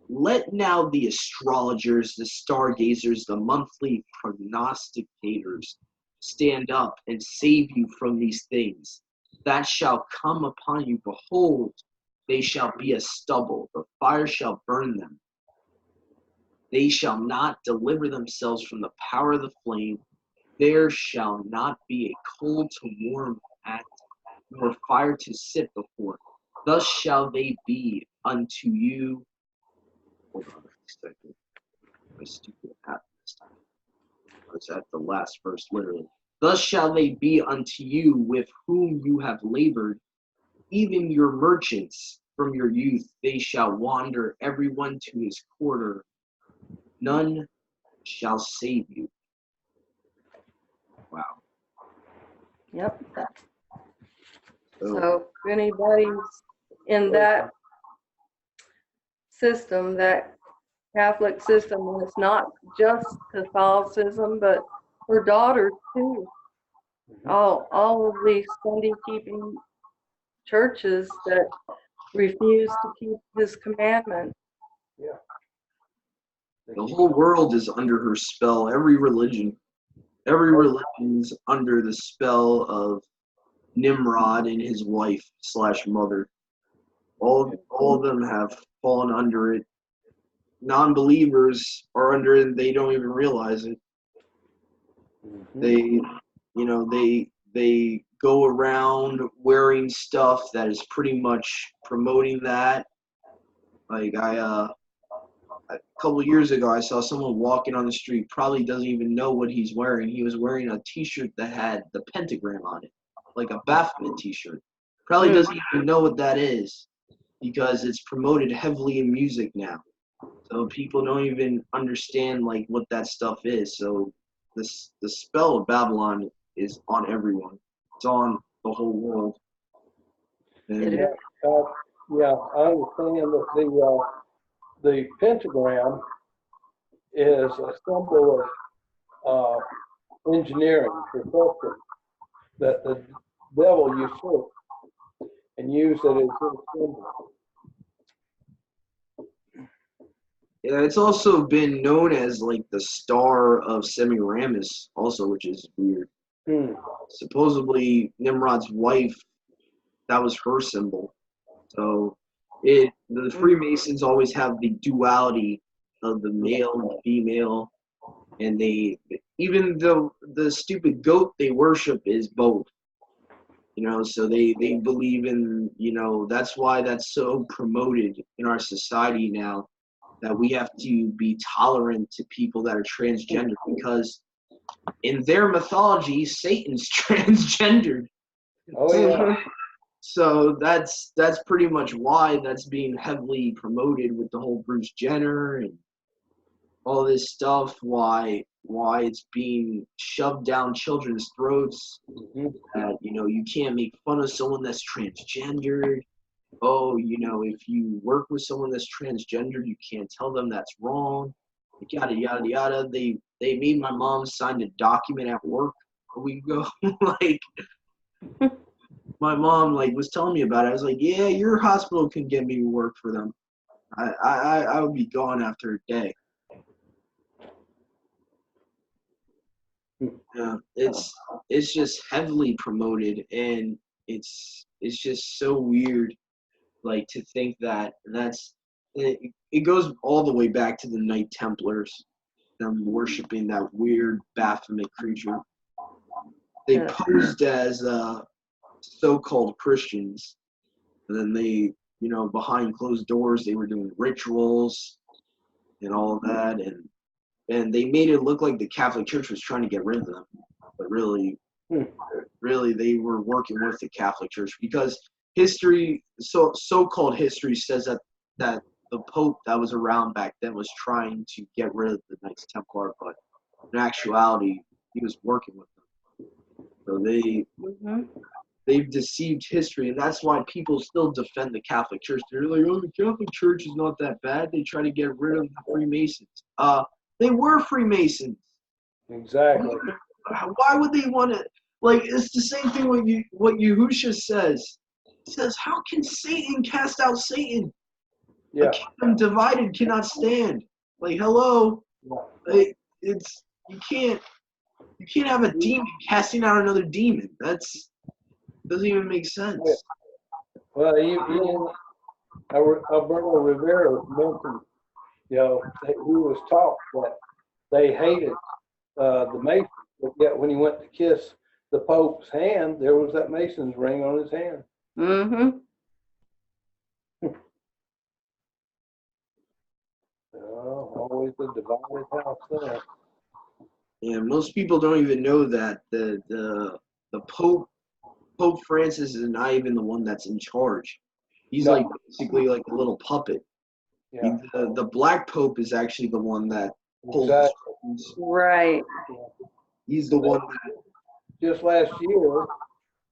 Let now the astrologers, the stargazers, the monthly prognosticators stand up and save you from these things that shall come upon you. Behold, they shall be as stubble. The fire shall burn them. They shall not deliver themselves from the power of the flame. There shall not be a coal to warm at, nor fire to sit before. Thus shall they be unto you. Hold on a second. My stupid hat this time. I was at the last verse, literally. Thus shall they be unto you with whom you have labored, even your merchants from your youth. They shall wander every one to his quarter. None shall save you. Wow. Yep. So, So if anybody's in that system, that Catholic system, and it's not just Catholicism, but her daughters too. All of these Sunday keeping churches that refuse to keep his commandment. Yeah. the whole world is under her spell. Every religion is under the spell of Nimrod and his wife / mother. All of them have fallen under it. Non-believers are under it and they don't even realize it. They go around wearing stuff that is pretty much promoting that. Like a couple of years ago, I saw someone walking on the street, probably doesn't even know what he's wearing. He was wearing a t-shirt that had the pentagram on it, like a Baphomet t-shirt. Probably doesn't even know what that is because it's promoted heavily in music now. So people don't even understand like what that stuff is. So the spell of Babylon is on everyone. It's on the whole world. And Yeah, I understand that the pentagram is a symbol of engineering, perfection, that the devil usurped and used it as his symbol. yeah, it's also been known as like the Star of Semiramis, also, which is weird. Supposedly Nimrod's wife, that was her symbol. So the Freemasons always have the duality of the male and the female, and they, even though the stupid goat they worship is both. So they believe in, that's why that's so promoted in our society now, that we have to be tolerant to people that are transgender, because in their mythology, Satan's transgendered. Oh yeah. So that's pretty much why that's being heavily promoted with the whole Bruce Jenner and all this stuff. Why it's being shoved down children's throats. That you can't make fun of someone that's transgendered. Oh, if you work with someone that's transgendered, you can't tell them that's wrong. Yada yada yada. They made my mom sign a document at work a week ago. Like. My mom was telling me about it. I was like, yeah, your hospital can get me work for them. I would be gone after a day. Yeah, it's just heavily promoted, and it's just so weird, to think that it goes all the way back to the Knight Templars, them worshiping that weird Baphomet creature. They posed as so-called Christians, and then they, behind closed doors, they were doing rituals and all of that, and they made it look like the Catholic Church was trying to get rid of them, but really they were working with the Catholic Church, because history, so-called history, says that the Pope that was around back then was trying to get rid of the Knights Templar, but in actuality, he was working with them. So they've deceived history, and that's why people still defend the Catholic Church. They're like, oh, the Catholic Church is not that bad. They try to get rid of the Freemasons. They were Freemasons. Exactly. Why would they want to? Like, it's the same thing what Yahusha says. He says, how can Satan cast out Satan? A Yeah. kingdom divided cannot stand. Like, hello, Yeah. like, you can't have a demon casting out another demon. Doesn't even make sense. Well, even Alberto Rivera mentioned, that he was taught that they hated the Masons, but yet when he went to kiss the Pope's hand, there was that Mason's ring on his hand. Mm-hmm. Always a divided house there. Yeah, most people don't even know that the Pope Francis is not even the one that's in charge. He's No. like basically like a little puppet. Yeah. The Black Pope is actually the one that pulls the Exactly. strings. Right. He's the one that. Just last year,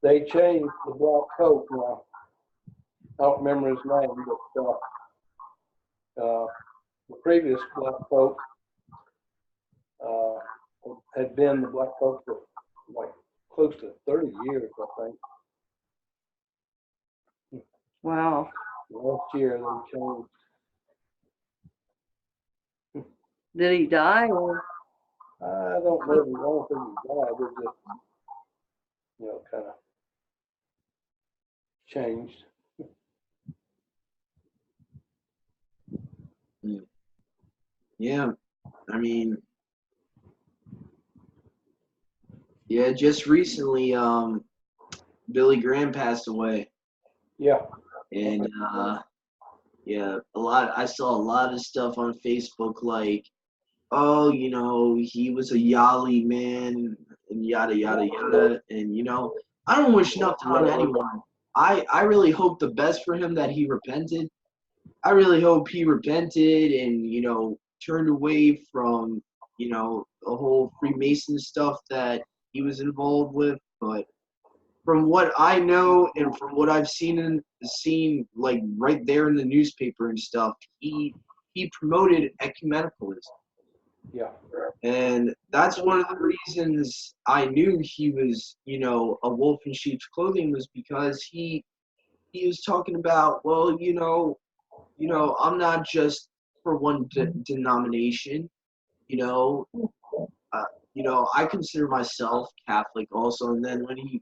they changed the Black Pope. Now, I don't remember his name, but the previous Black Pope had been the Black Pope for like close to 30 years, I think. Wow. Last year they changed. Did he die? Or? I don't know. I don't think he died. It just, kind of changed. Yeah, I mean, yeah, just recently, Billy Graham passed away, Yeah. and yeah, I saw a lot of stuff on Facebook like, oh, he was a Yali man and yada yada yada, and I don't wish nothing on anyone. I really hope the best for him, that he repented. I really hope he repented and turned away from the whole Freemason stuff that he was involved with. But from what I know and from what I've seen like right there in the newspaper and stuff, he promoted ecumenicalism. Yeah. And that's one of the reasons I knew he was, a wolf in sheep's clothing, was because he was talking about, well, I'm not just for one denomination, you know, I consider myself Catholic also. And then when he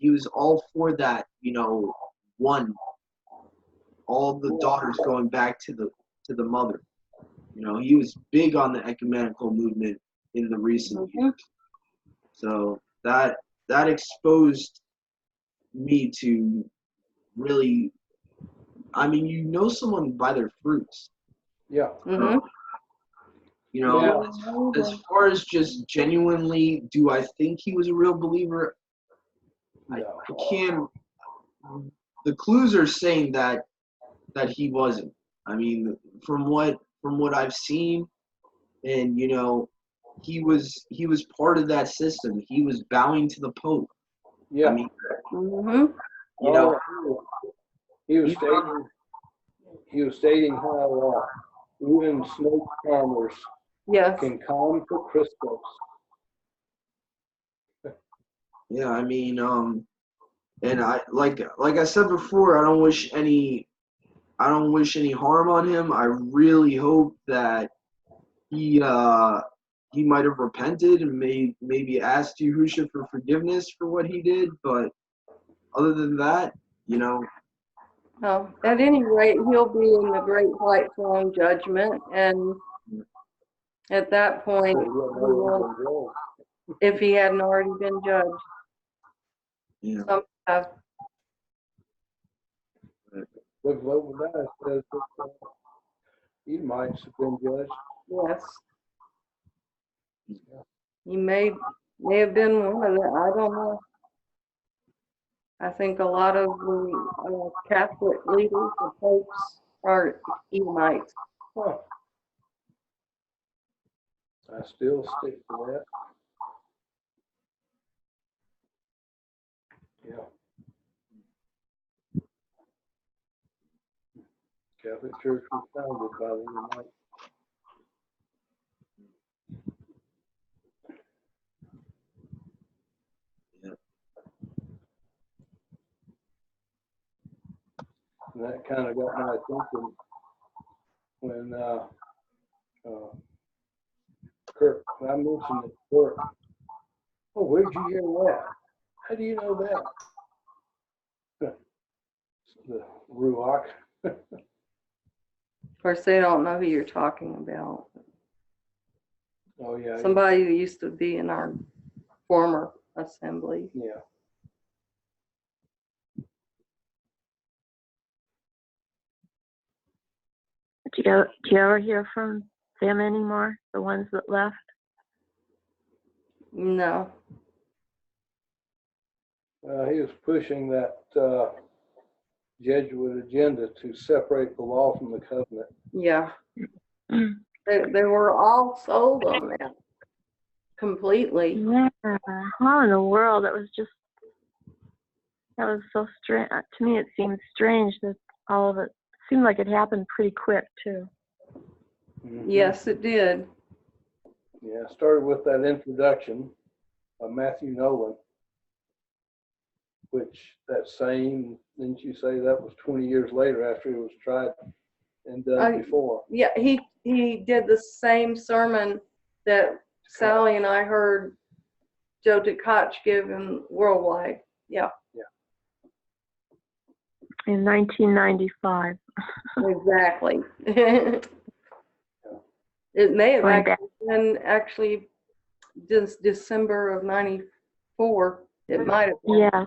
was all for that, one, all the daughters going back to the mother. He was big on the ecumenical movement in the recent years. So that exposed me to really, I mean, someone by their fruits. Yeah. Mm-hmm. As far as just genuinely, do I think he was a real believer? I can't. The clues are saying that he wasn't. I mean, from what I've seen, and he was part of that system. He was bowing to the Pope. Yeah. I mean, he was stating how even snake farmers can come to Christos. Yeah, I mean, and I like I said before, I don't wish any harm on him. I really hope that he might have repented and maybe asked Yahusha for forgiveness for what he did. But other than that, Well, at any rate, he'll be in the great white throne judgment, and at that point, if he hadn't already been judged. Yeah. Some have. Look, Obadiah says that Edomites have been judged. Yes. He may have been one of them. I don't know. I think a lot of the Catholic leaders, the popes, are Edomites. Huh. I still stick to that. Yeah. Catholic Church was founded by the Edomites. And that kind of got my attention when I mentioned it to Kirk. Oh, where'd you hear that? How do you know that? The Ruach. Of course, they don't know who you're talking about. Oh, yeah. Somebody who used to be in our former assembly. Yeah. Do you ever hear from them anymore? The ones that left? No. He was pushing that Jesuit agenda to separate the law from the covenant. Yeah. They were all sold on that completely. Yeah. How in the world? That was so strange. To me, it seemed strange that all of it seemed like it happened pretty quick too. Mm-hmm. Yes, it did. Yeah, started with that introduction of Matthew Nolan, which that same, didn't you say that was 20 years later after it was tried and done before? Yeah, he did the same sermon that Sally and I heard Joe DeKotch give in Worldwide. Yeah. In 1995. Exactly. It may have been actually just December of '94. It might have been. Yeah.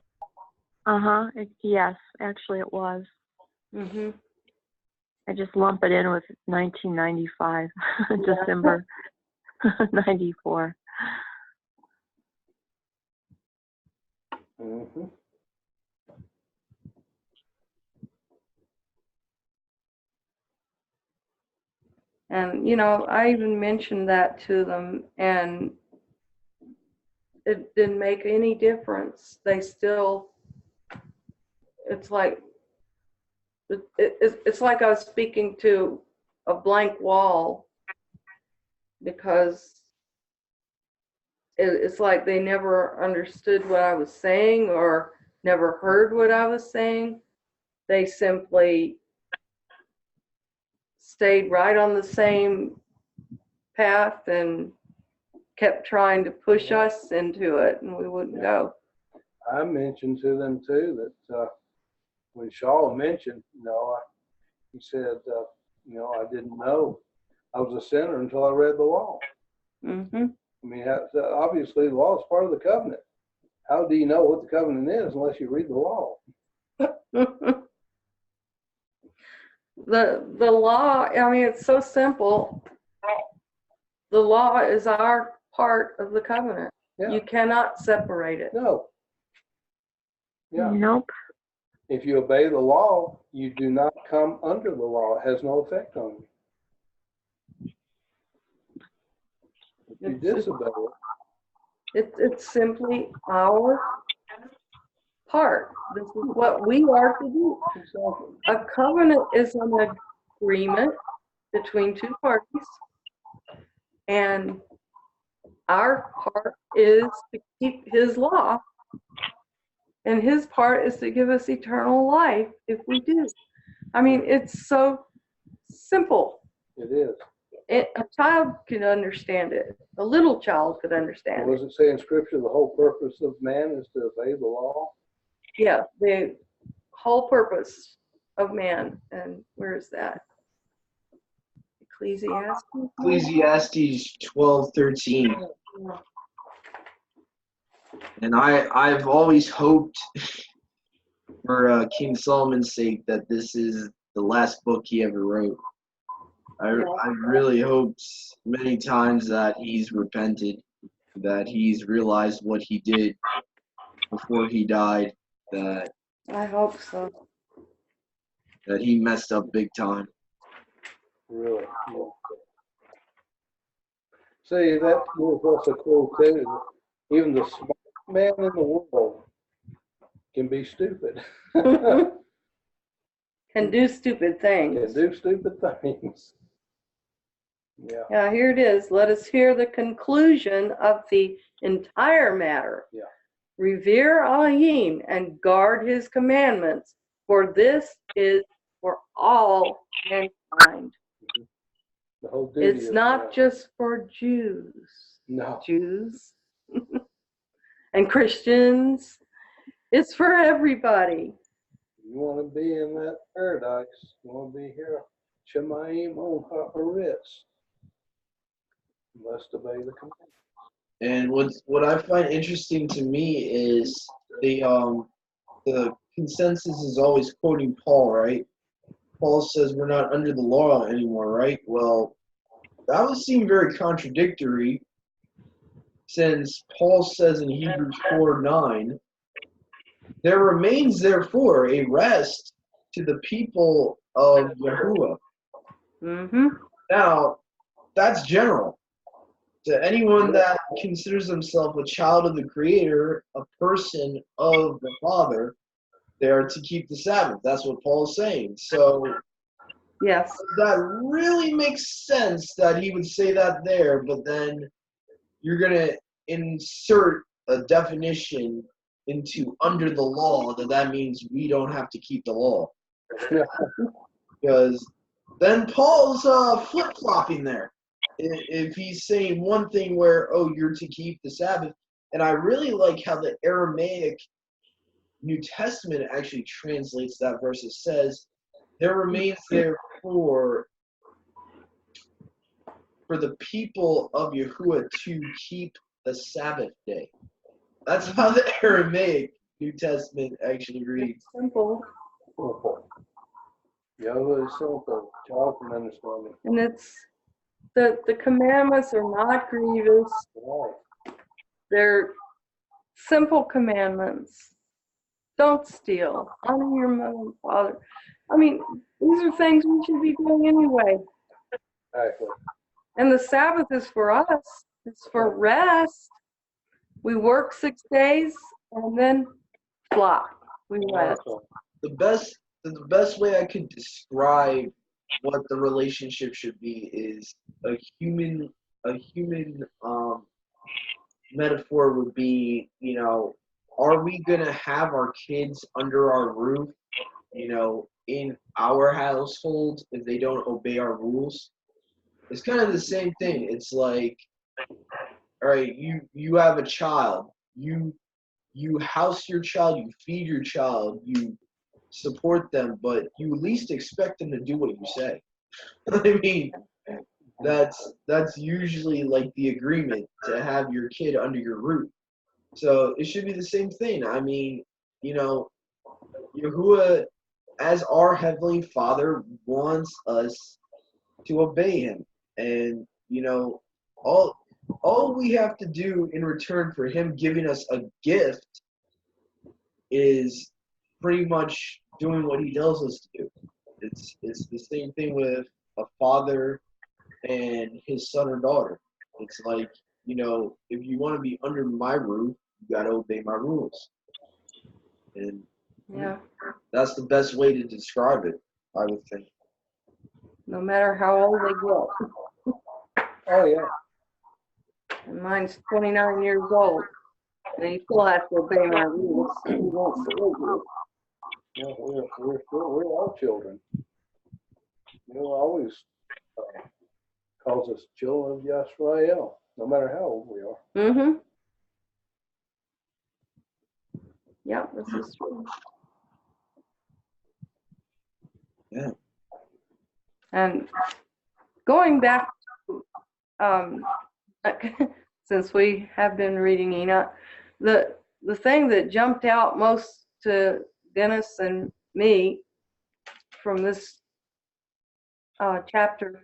Yes, actually it was. Mhm. I just lump it in with 1995, December 94. Mm-hmm. And I even mentioned that to them, and it didn't make any difference. They still, it's like it's like I was speaking to a blank wall, because it's like they never understood what I was saying or never heard what I was saying. They simply stayed right on the same path and kept trying to push us into it, and we wouldn't go. I mentioned to them too that when Shaw mentioned, he said, I didn't know I was a sinner until I read the law. Mm-hmm. I mean, obviously the law is part of the covenant. How do you know what the covenant is unless you read the law? The law, I mean, it's so simple. The law is our part of the covenant. Yeah. You cannot separate it. No. Yeah. Nope. If you obey the law, you do not come under the law. It has no effect on you. If you disobey it. It's simply our part. This is what we are to do. Exactly. A covenant is an agreement between two parties, and our part is to keep his law, and his part is to give us eternal life if we do. I mean, it's so simple. It is. A child could understand it. A little child could understand What does it say in Scripture? The whole purpose of man is to obey the law. Yeah, the whole purpose of man. And where is that? Ecclesiastes? Ecclesiastes 12:13. And I've always hoped, for King Solomon's sake, that this is the last book he ever wrote. I really hoped many times that he's repented, that he's realized what he did before he died, that I hope so. he messed up big time. Really. Yeah. See, that gives us a clue too. Even the smart man in the world can be stupid. Can do stupid things. Can do stupid things. Yeah. Yeah, here it is. Let us hear the conclusion of the entire matter. Yeah. Revere Elohim and guard his commandments, for this is for all mankind. The whole duty It's of not man. just for Jews. No. Jews and Christians. It's for everybody. You want to be in that paradise. You want to be here. Shemaim on Haaretz. You must obey the command. And what I find interesting to me is the consensus is always quoting Paul, right? Paul says we're not under the law anymore, right? Well, that would seem very contradictory, since Paul says in Hebrews 4:9, there remains therefore a rest to the people of Yahuwah. Mm-hmm. Now, that's general. To anyone that considers himself a child of the Creator, a person of the Father, they are to keep the Sabbath. That's what Paul's saying. So Yes. that really makes sense that he would say that there, but then you're going to insert a definition into under the law that means we don't have to keep the law. Because then Paul's flip-flopping there. If he's saying one thing where, oh, you're to keep the Sabbath, and I really like how the Aramaic New Testament actually translates that verse. It says, there remains therefore for the people of Yahuwah to keep the Sabbath day. That's how the Aramaic New Testament actually reads. Simple. Simple. Yahweh is simple. Child can understand it. And it's the commandments are not grievous. Right. They're simple commandments. Don't steal. Honor your mother and father. I mean, these are things we should be doing anyway. Exactly. And the Sabbath is for us. It's for rest. We work 6 days and then fly. We rest. The best way I could describe what the relationship should be is a human metaphor would be, are we gonna have our kids under our roof, in our household if they don't obey our rules? It's kind of the same thing. It's like, all right, you have a child, you house your child, you feed your child, you support them, but you at least expect them to do what you say. I mean, that's usually like the agreement to have your kid under your roof. So it should be the same thing. I mean, Yahuwah, as our Heavenly Father, wants us to obey Him. And, all we have to do in return for Him giving us a gift is pretty much doing what He tells us to do. It's the same thing with a father and his son or daughter. It's like, if you want to be under my roof, you got to obey my rules. And Yeah. that's the best way to describe it, I would think. No matter how old they get. Oh, yeah. And mine's 29 years old. And he still has to obey my rules. He won't believe me. Yeah, we're all children. Always calls us children of Yisrael, no matter how old we are. Mm-hmm. Yeah, this is true. Yeah. And going back to, since we have been reading Enoch, the thing that jumped out most to Dennis and me from this chapter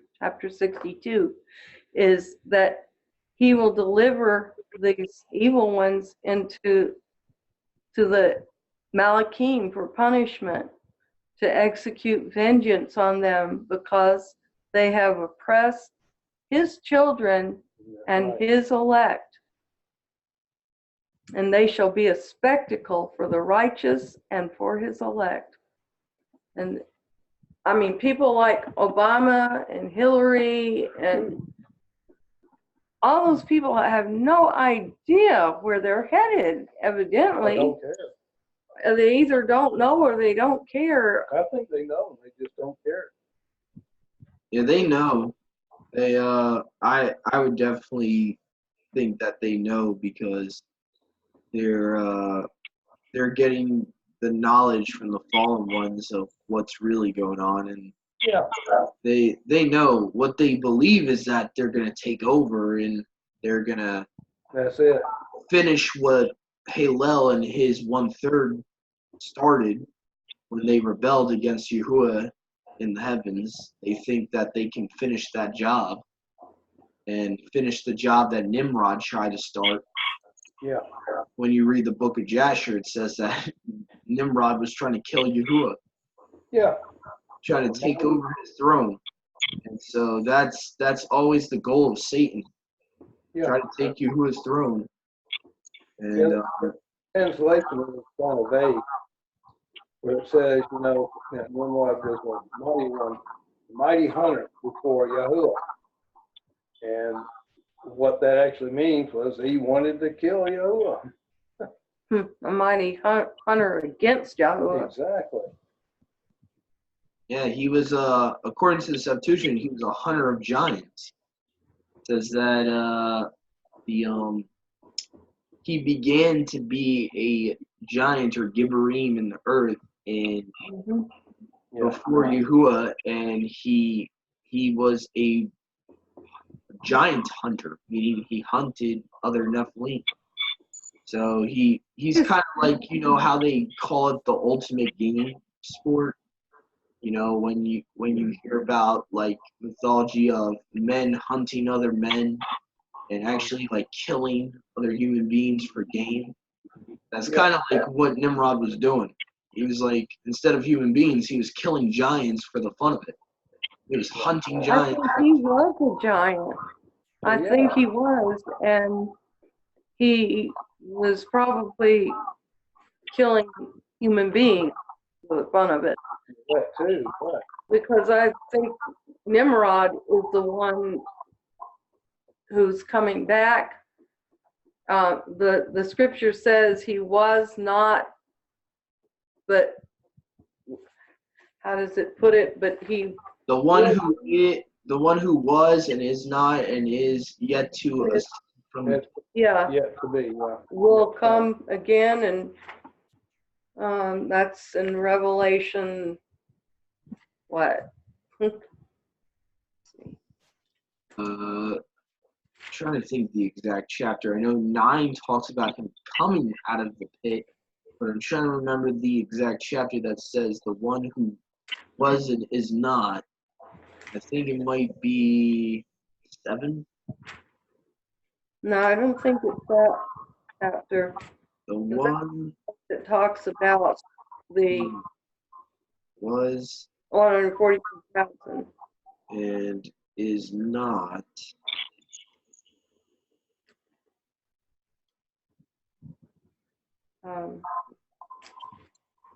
62, is that he will deliver these evil ones into the Malachim for punishment, to execute vengeance on them because they have oppressed his children and his elect. And they shall be a spectacle for the righteous and for his elect. And I mean, people like Obama and Hillary and all those people have no idea where they're headed, evidently. I don't care. they either don't know or they don't care. I think they know. They just don't care. Yeah, they know. I would definitely think that they know because they're getting the knowledge from the fallen ones of what's really going on, and Yeah. they know what they believe is that they're gonna take over and they're gonna That's it. finish what Hillel and his 1/3 started when they rebelled against Yahuwah in the heavens. They think that they can finish that job and finish the job that Nimrod tried to start. Yeah. When you read the book of Jasher, it says that Nimrod was trying to kill Yahuwah, Yeah. trying to take over his throne. And so that's always the goal of Satan, Yeah. try to take Yahuwah's throne. And Translation is kind of vague, where it says, that Nimrod was a mighty one, mighty hunter before Yahuwah. And what that actually means was he wanted to kill Yahuwah. A mighty hunter against Yahweh. Exactly. yeah, he was according to the Septuagint, he was a hunter of giants. It says that he began to be a giant or Gibborim in the earth and Yeah. before Yahuwah, and he was a giant hunter, meaning he hunted other Nephilim. So he's kind of like, how they call it the ultimate game sport. When you hear about like mythology of men hunting other men and actually like killing other human beings for game. That's kind of like what Nimrod was doing. He was like, instead of human beings, he was killing giants for the fun of it. He was hunting I giants. think he was a giant. I think he was, and he was probably killing human beings for the fun of it. That too. Right. Because I think Nimrod is the one who's coming back. The scripture says he was not, but how does it put it? But he The one who was and is not and is yet to ascend from That's yeah yet to be. Yeah. will come again, and that's in Revelation. What? Trying to think the exact chapter. I know 9 talks about him coming out of the pit, but I'm trying to remember the exact chapter that says the one who was and is not. I think it might be 7. No, I don't think it's that chapter. The one It talks about the was 142,000. and is not.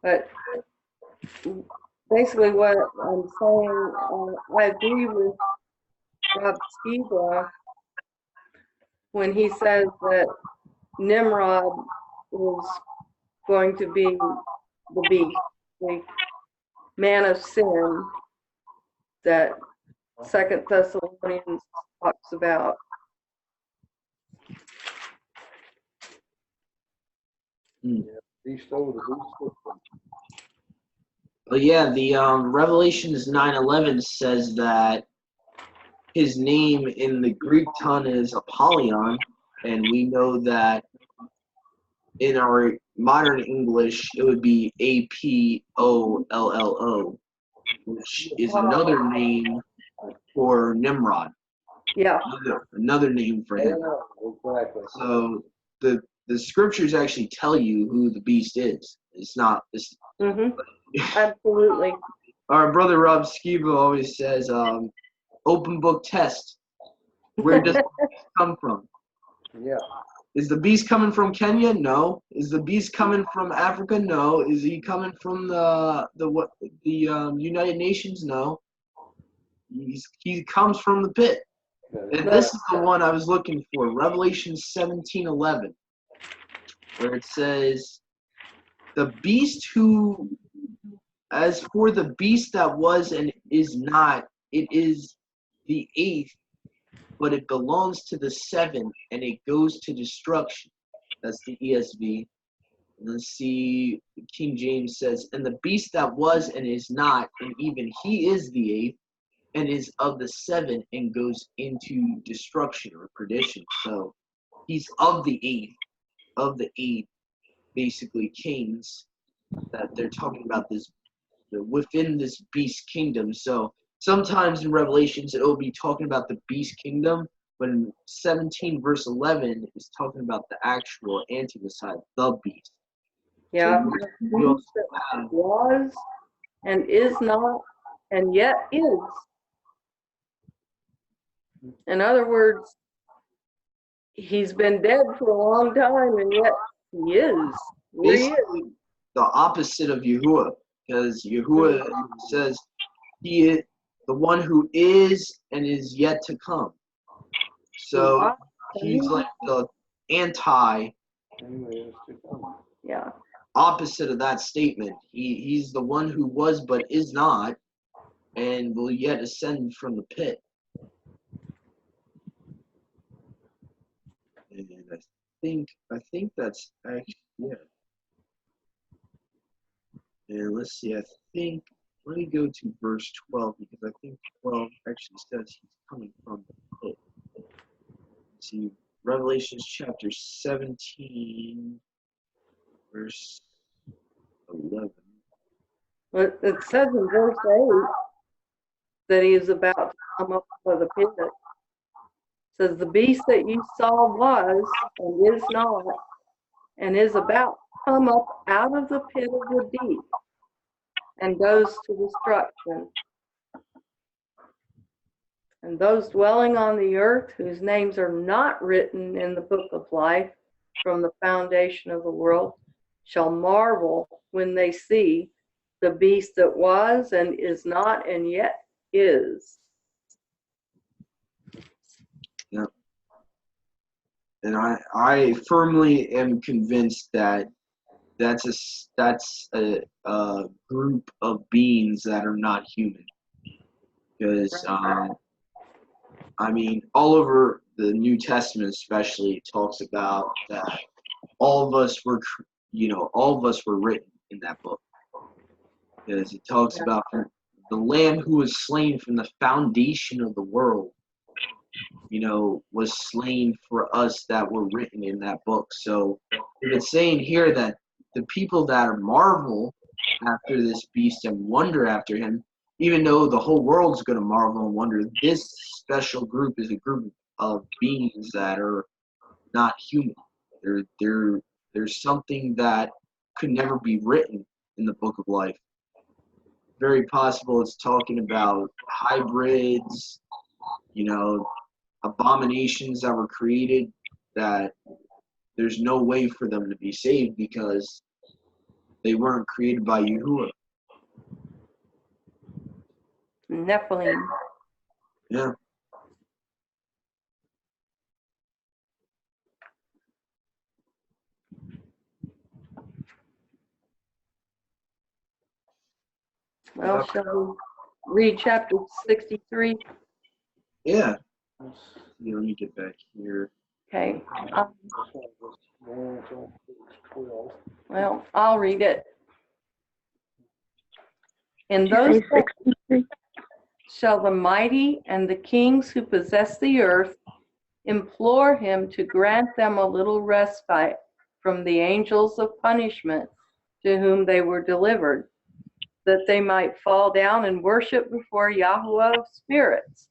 But basically what I'm saying, I agree with Rob Skiba when he says that Nimrod is going to be the beast, the man of sin that 2 Thessalonians talks about. He stole the beast. But yeah, the Revelations 9:11 says that his name in the Greek tongue is Apollyon, and we know that in our modern English it would be Apollo, which is another name for Nimrod. Yeah. Another name for him. Exactly. So the scriptures actually tell you who the beast is. It's not this. Absolutely. Our brother Rob Skiba always says, open book test. Where does the beast come from? Yeah. Is the beast coming from Kenya? No. Is the beast coming from Africa? No. Is he coming from the United Nations? No. He comes from the pit. And this is the one I was looking for, Revelation 17:11, where it says, the beast who, as for the beast that was and is not, it is the eighth, but it belongs to the seventh, and it goes to destruction. That's the ESV. And let's see, King James says, and the beast that was and is not, and even he is the eighth, and is of the seven, and goes into destruction or perdition. So he's of the eight, basically kings that they're talking about this within this beast kingdom. So sometimes in Revelations it will be talking about the beast kingdom, but in 17 verse 11 is talking about the actual anti-Messiah, the beast. Yeah, So the we also beast that have, was and is not and yet is. In other words, he's been dead for a long time and yet he is. Here he is. basically the opposite of Yahuwah, because Yahuwah says he is the one who is and is yet to come. So he's like the anti Yeah. opposite of that statement. He's the one who was but is not, and will yet ascend from the pit. And I think that's actually, yeah. And let's see, let me go to verse 12, because I think 12 actually says he's coming from the pit. Let's see, Revelations chapter 17, verse 11. It says in verse 8 that he is about to come up out of the pit. It says, the beast that you saw was and is not and is about to come up out of the pit of the deep and goes to destruction. And those dwelling on the earth whose names are not written in the book of life from the foundation of the world shall marvel when they see the beast that was and is not and yet is. Yeah. And I firmly am convinced that that's a group of beings that are not human. Because I mean, all over the New Testament, especially, it talks about that all of us were, all of us were written in that book. Because it talks about the Lamb who was slain from the foundation of the world, was slain for us that were written in that book. So it's saying here that the people that are marvel after this beast and wonder after him, even though the whole world's going to marvel and wonder, this special group is a group of beings that are not human. There's something that could never be written in the book of life. Very possible it's talking about hybrids, abominations that were created that there's no way for them to be saved because they weren't created by Yahuwah. Nephilim. Yeah. Well, shall we read chapter 63? Yeah. Let me get back here. Okay. Well, I'll read it. In those days shall the mighty and the kings who possess the earth implore him to grant them a little respite from the angels of punishment to whom they were delivered, that they might fall down and worship before Yahuwah of spirits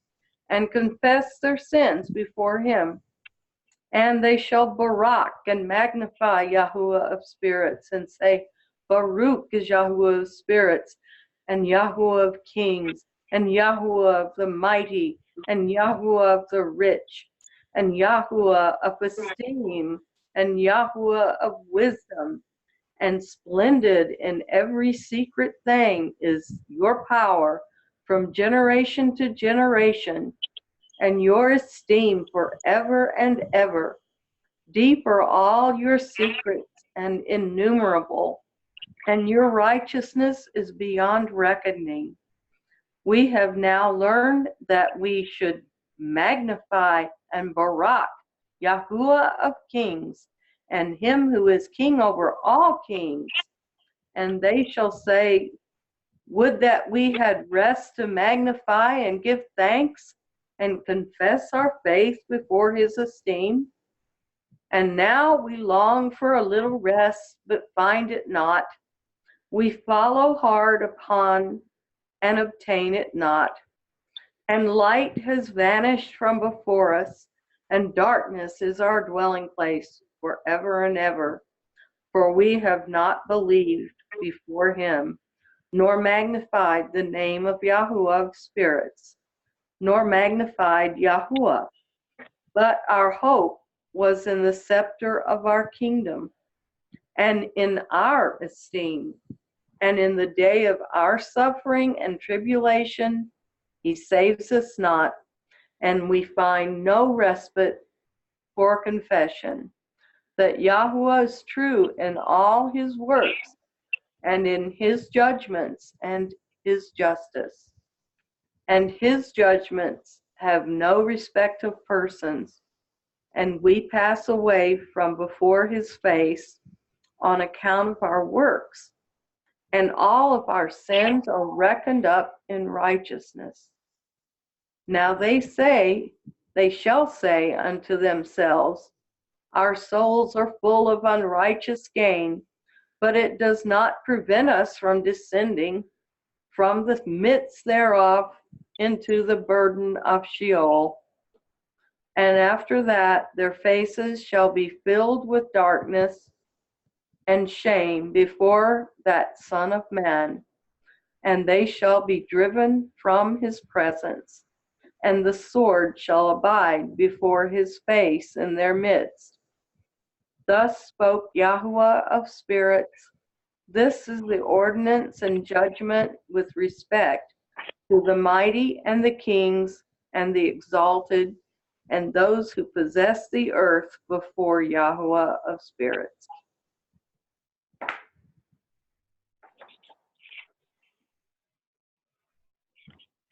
and confess their sins before him. And they shall barak and magnify Yahuwah of spirits and say, Baruch is Yahuwah of spirits and Yahuwah of kings and Yahuwah of the mighty and Yahuwah of the rich and Yahuwah of esteem and Yahuwah of wisdom. And splendid in every secret thing is your power from generation to generation, and your esteem forever and ever. Deep are all your secrets and innumerable. and your righteousness is beyond reckoning. We have now learned that we should magnify and barak Yahuwah of kings, and him who is king over all kings. And they shall say, would that we had rest to magnify and give thanks and confess our faith before his esteem. And now we long for a little rest, but find it not. We follow hard upon and obtain it not. And light has vanished from before us, and darkness is our dwelling place forever and ever. For we have not believed before him, nor magnified the name of Yahuwah of spirits, nor magnified Yahuwah. But our hope was in the scepter of our kingdom, and in our esteem, and in the day of our suffering and tribulation, he saves us not, and we find no respite for confession, that Yahuwah is true in all his works, and in his judgments and his justice. And his judgments have no respect of persons, and we pass away from before his face on account of our works, and all of our sins are reckoned up in righteousness. Now they shall say unto themselves, our souls are full of unrighteous gain, but it does not prevent us from descending from the midst thereof into the burden of Sheol. And after that their faces shall be filled with darkness and shame before that Son of Man, and they shall be driven from his presence, and the sword shall abide before his face in their midst. Thus spoke Yahuwah of spirits. This is the ordinance and judgment with respect to the mighty and the kings and the exalted and those who possess the earth before Yahuwah of spirits.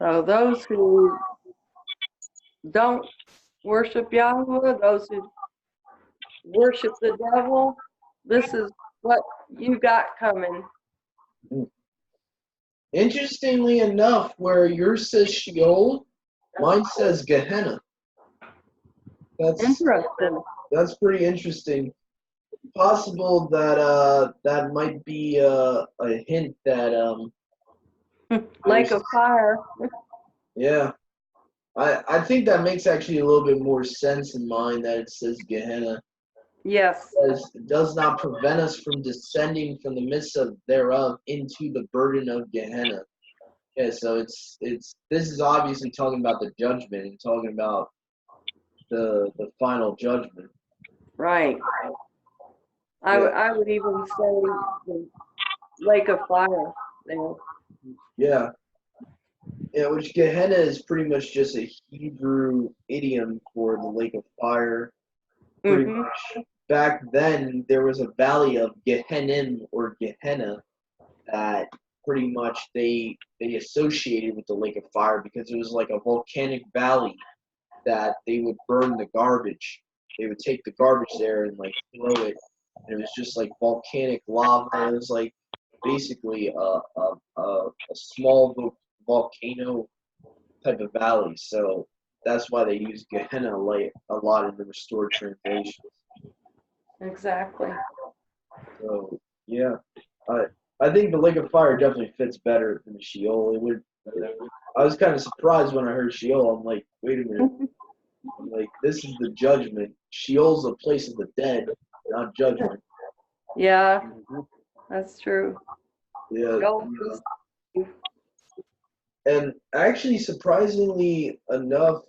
So those who don't worship Yahuwah, those who worship the devil, this is what you got coming. Interestingly enough, where yours says Sheol, mine says Gehenna. Interesting. That's pretty interesting. Possible that that might be a hint that Lake of fire. yeah. I think that makes actually a little bit more sense in mine that it says Gehenna. Yes. Because it does not prevent us from descending from the midst of thereof into the burden of Gehenna. Yeah, so it's this is obviously talking about the judgment and talking about the final judgment. Right. I would even say the lake of fire there. Yeah. Yeah, which Gehenna is pretty much just a Hebrew idiom for the lake of fire. Pretty much. Back then, there was a valley of Gehennim or Gehenna that pretty much they associated with the lake of fire because it was like a volcanic valley that they would burn the garbage. They would take the garbage there and like throw it, and it was just like volcanic lava. It was like basically a small volcano type of valley. So that's why they use Gehenna like a lot in the restored translations. Exactly. So yeah, I think the lake of fire definitely fits better than the Sheol. It would. I was kind of surprised when I heard Sheol. I'm like, wait a minute. I'm like, this is the judgment. Sheol's a place of the dead, not judgment. Yeah, that's true. Yeah. Go. And actually, surprisingly enough,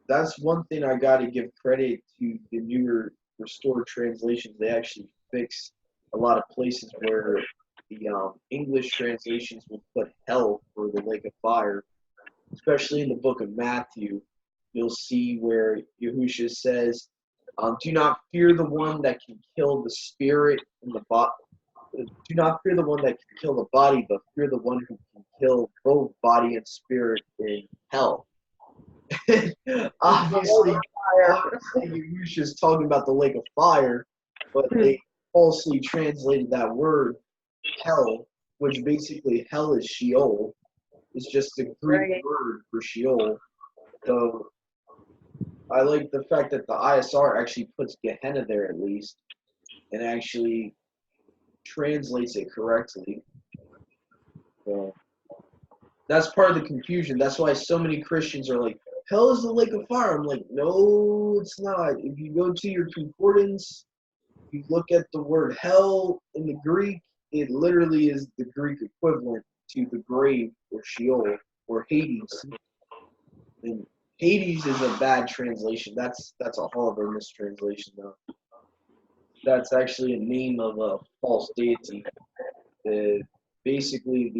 that's one thing I got to give credit to the newer restored translations. They actually fix a lot of places where the English translations will put hell for the lake of fire, especially in the book of Matthew. You'll see where Yahushua says, do not fear the one that can kill the spirit and the do not fear the one that can kill the body, but fear the one who can kill both body and spirit in hell. Obviously, he was just talking about the lake of fire, but they falsely translated that word hell, which basically hell is Sheol. It's just the Greek word for Sheol. So I like the fact that the ISR actually puts Gehenna there at least, and actually translates it correctly. So that's part of the confusion. That's why so many Christians are like, hell is the lake of fire. I'm like, no, it's not. If you go to your concordance, you look at the word hell in the Greek, it literally is the Greek equivalent to the grave or Sheol or Hades. And Hades is a bad translation. That's a horrible mistranslation though. That's actually a name of a false deity. Basically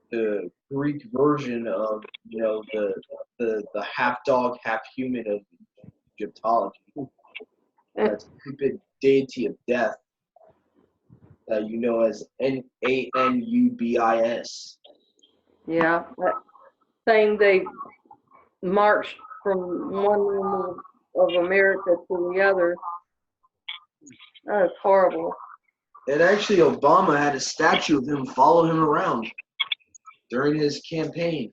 the Greek version of the half dog, half human of Egyptology. That stupid deity of death that you know as Anubis. Yeah, that thing they marched from one end of America to the other. That is horrible. And actually, Obama had a statue of him follow him around during his campaign.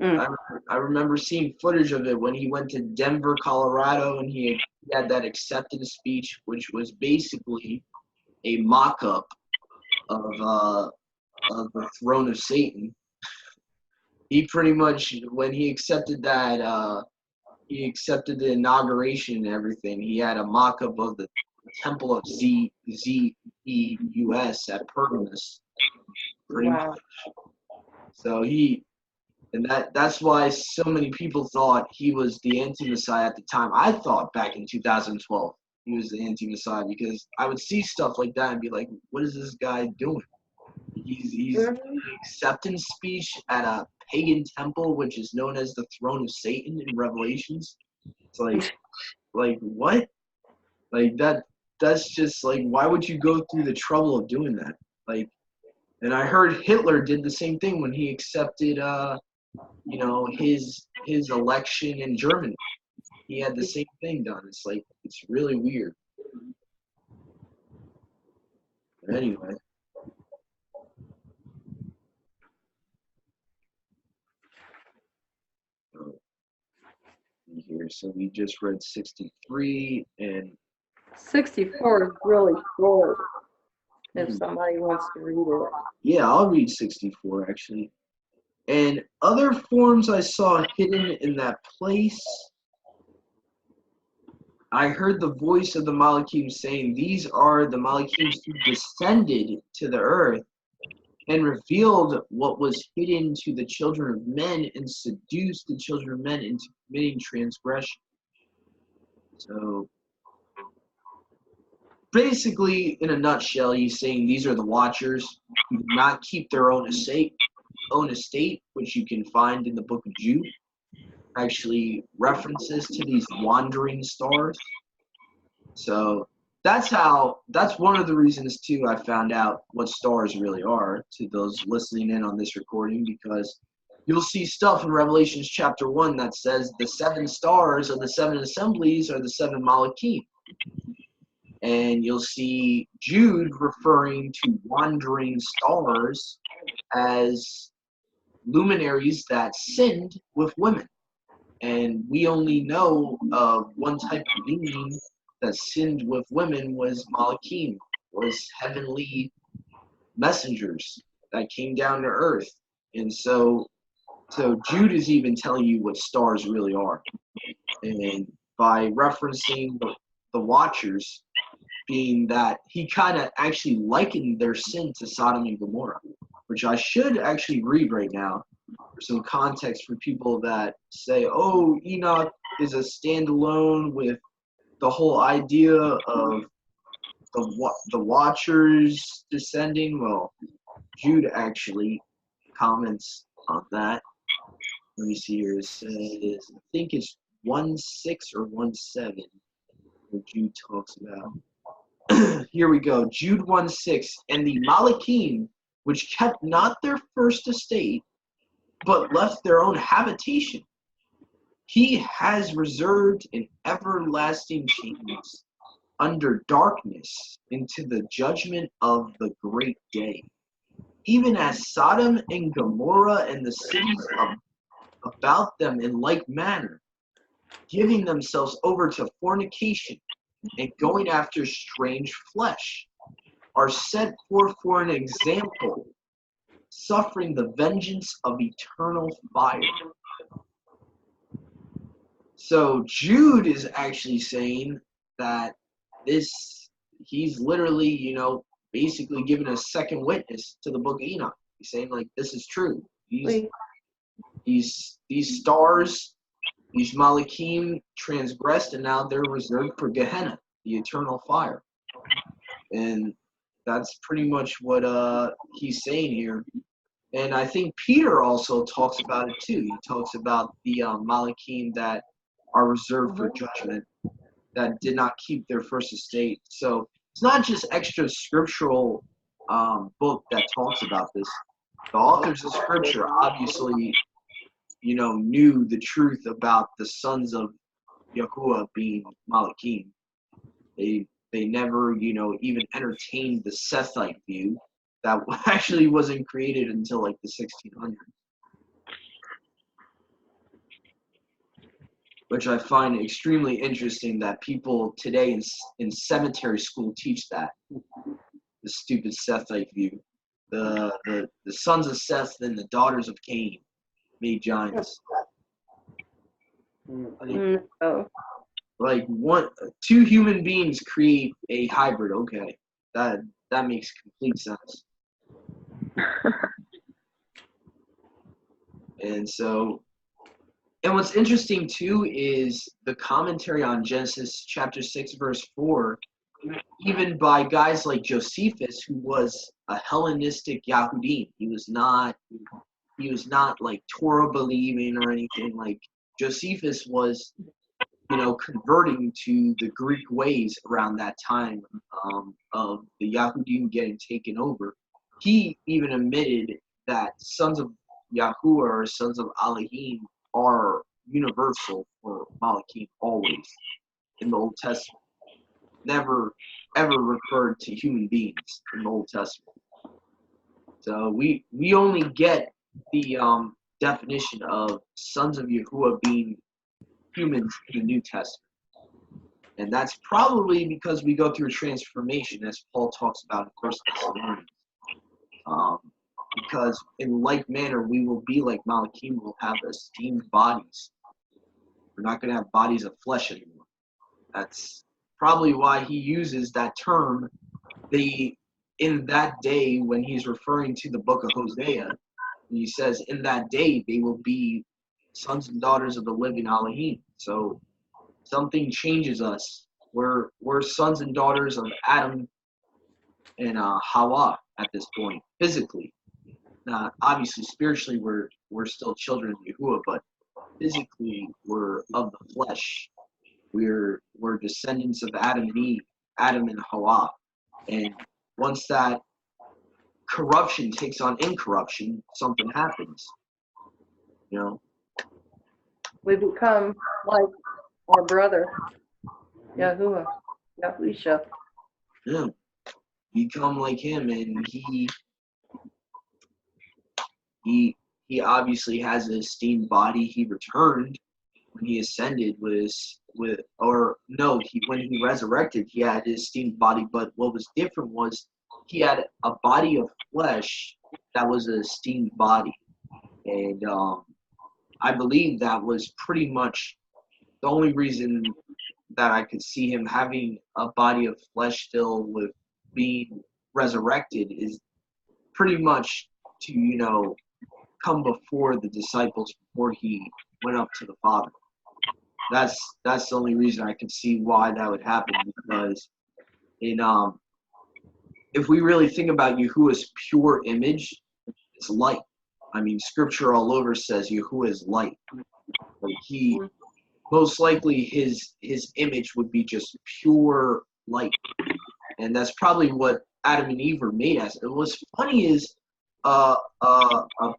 I remember seeing footage of it when he went to Denver, Colorado, and he had that acceptance speech, which was basically a mock-up of the throne of Satan. He pretty much, when he accepted that, he accepted the inauguration and everything. He had a mock-up of the Temple of Zeus at Pergamus. Pretty much. So that's why so many people thought he was the anti-Messiah at the time. I thought back in 2012 he was the anti-Messiah because I would see stuff like that and be like, what is this guy doing? He's an acceptance speech at a pagan temple, which is known as the throne of Satan in Revelations. It's like what? Like that's just like, why would you go through the trouble of doing that? Like, and I heard Hitler did the same thing when he accepted his election in Germany. He had the same thing done. It's like, it's really weird. But anyway. Here, so we just read 63 and 64 is really short if somebody wants to read it. Yeah, I'll read 64 actually. And other forms I saw hidden in that place. I heard the voice of the Malachim saying, these are the Malachim who descended to the earth and revealed what was hidden to the children of men and seduced the children of men into committing transgression. So basically, in a nutshell, he's saying these are the watchers who do not keep their own estate, which you can find in the book of Jude. Actually references to these wandering stars. So that's one of the reasons too I found out what stars really are to those listening in on this recording, because you'll see stuff in Revelations chapter 1 that says the 7 stars of the 7 assemblies are the 7 Malachim. And you'll see Jude referring to wandering stars as luminaries that sinned with women. And we only know of one type of being that sinned with women was Malachim, was heavenly messengers that came down to earth. And so Jude is even telling you what stars really are. And by referencing the watchers, being that he kind of actually likened their sin to Sodom and Gomorrah, which I should actually read right now for some context for people that say, oh, Enoch is a standalone with the whole idea of the watchers descending. Well, Jude actually comments on that. Let me see here. It says, I think it's 1:6 or 1:7 where Jude talks about. here we go. Jude 1:6. And the Malachim, which kept not their first estate, but left their own habitation, he has reserved in everlasting chains under darkness into the judgment of the great day. Even as Sodom and Gomorrah and the cities about them in like manner, giving themselves over to fornication and going after strange flesh, are set forth for an example, suffering the vengeance of eternal fire. So Jude is actually saying that he's literally, basically giving a second witness to the book of Enoch. He's saying, like, this is true. These stars, these Malachim transgressed, and now they're reserved for Gehenna, the eternal fire. And that's pretty much what he's saying here. And I think Peter also talks about it too. He talks about the Malachim that are reserved for judgment, that did not keep their first estate. So it's not just extra scriptural book that talks about this. The authors of scripture obviously, knew the truth about the sons of Yahuwah being Malachim. They never, even entertained the Sethite view that actually wasn't created until like the 1600s. Which I find extremely interesting that people today in cemetery school teach that. The stupid Sethite view. The sons of Seth and the daughters of Cain made giants. Like two human beings create a hybrid. Okay, that makes complete sense. And what's interesting too is the commentary on Genesis chapter 6 verse 4, even by guys like Josephus, who was a Hellenistic Yahudim. He was not like Torah believing or anything. Like Josephus was, converting to the Greek ways around that time of the Yahudim getting taken over. He even admitted that sons of Yahuwah or sons of Elohim are universal for Malachim always in the Old Testament. Never ever referred to human beings in the Old Testament. So we only get the definition of sons of Yahuwah being humans in the New Testament. And that's probably because we go through a transformation, as Paul talks about in 1 Thessalonians. Because in like manner, we will be like Malachim, will have esteemed bodies. We're not going to have bodies of flesh anymore. That's probably why he uses that term, in that day, when he's referring to the book of Hosea. He says, in that day, they will be sons and daughters of the living Elohim. So something changes us. We're sons and daughters of Adam and Hawa at this point, physically. Obviously, spiritually, we're still children of Yahuwah, but physically, we're of the flesh. We're descendants of Adam and Eve, Adam and Hawa. And once that corruption takes on incorruption, something happens. We become like our brother, Yahuwah, Yahusha. Yeah. Become like him, and he obviously has an esteemed body. He returned when he ascended when he resurrected, he had his esteemed body. But what was different was he had a body of flesh that was an esteemed body. And I believe that was pretty much the only reason that I could see him having a body of flesh still with being resurrected is pretty much to, come before the disciples before he went up to the Father. That's the only reason I could see why that would happen, because if we really think about Yahuwah's pure image, it's light. I mean, scripture all over says Yahuwah is light. Like he most likely his image would be just pure light. and that's probably what Adam and Eve were made as. And what's funny is a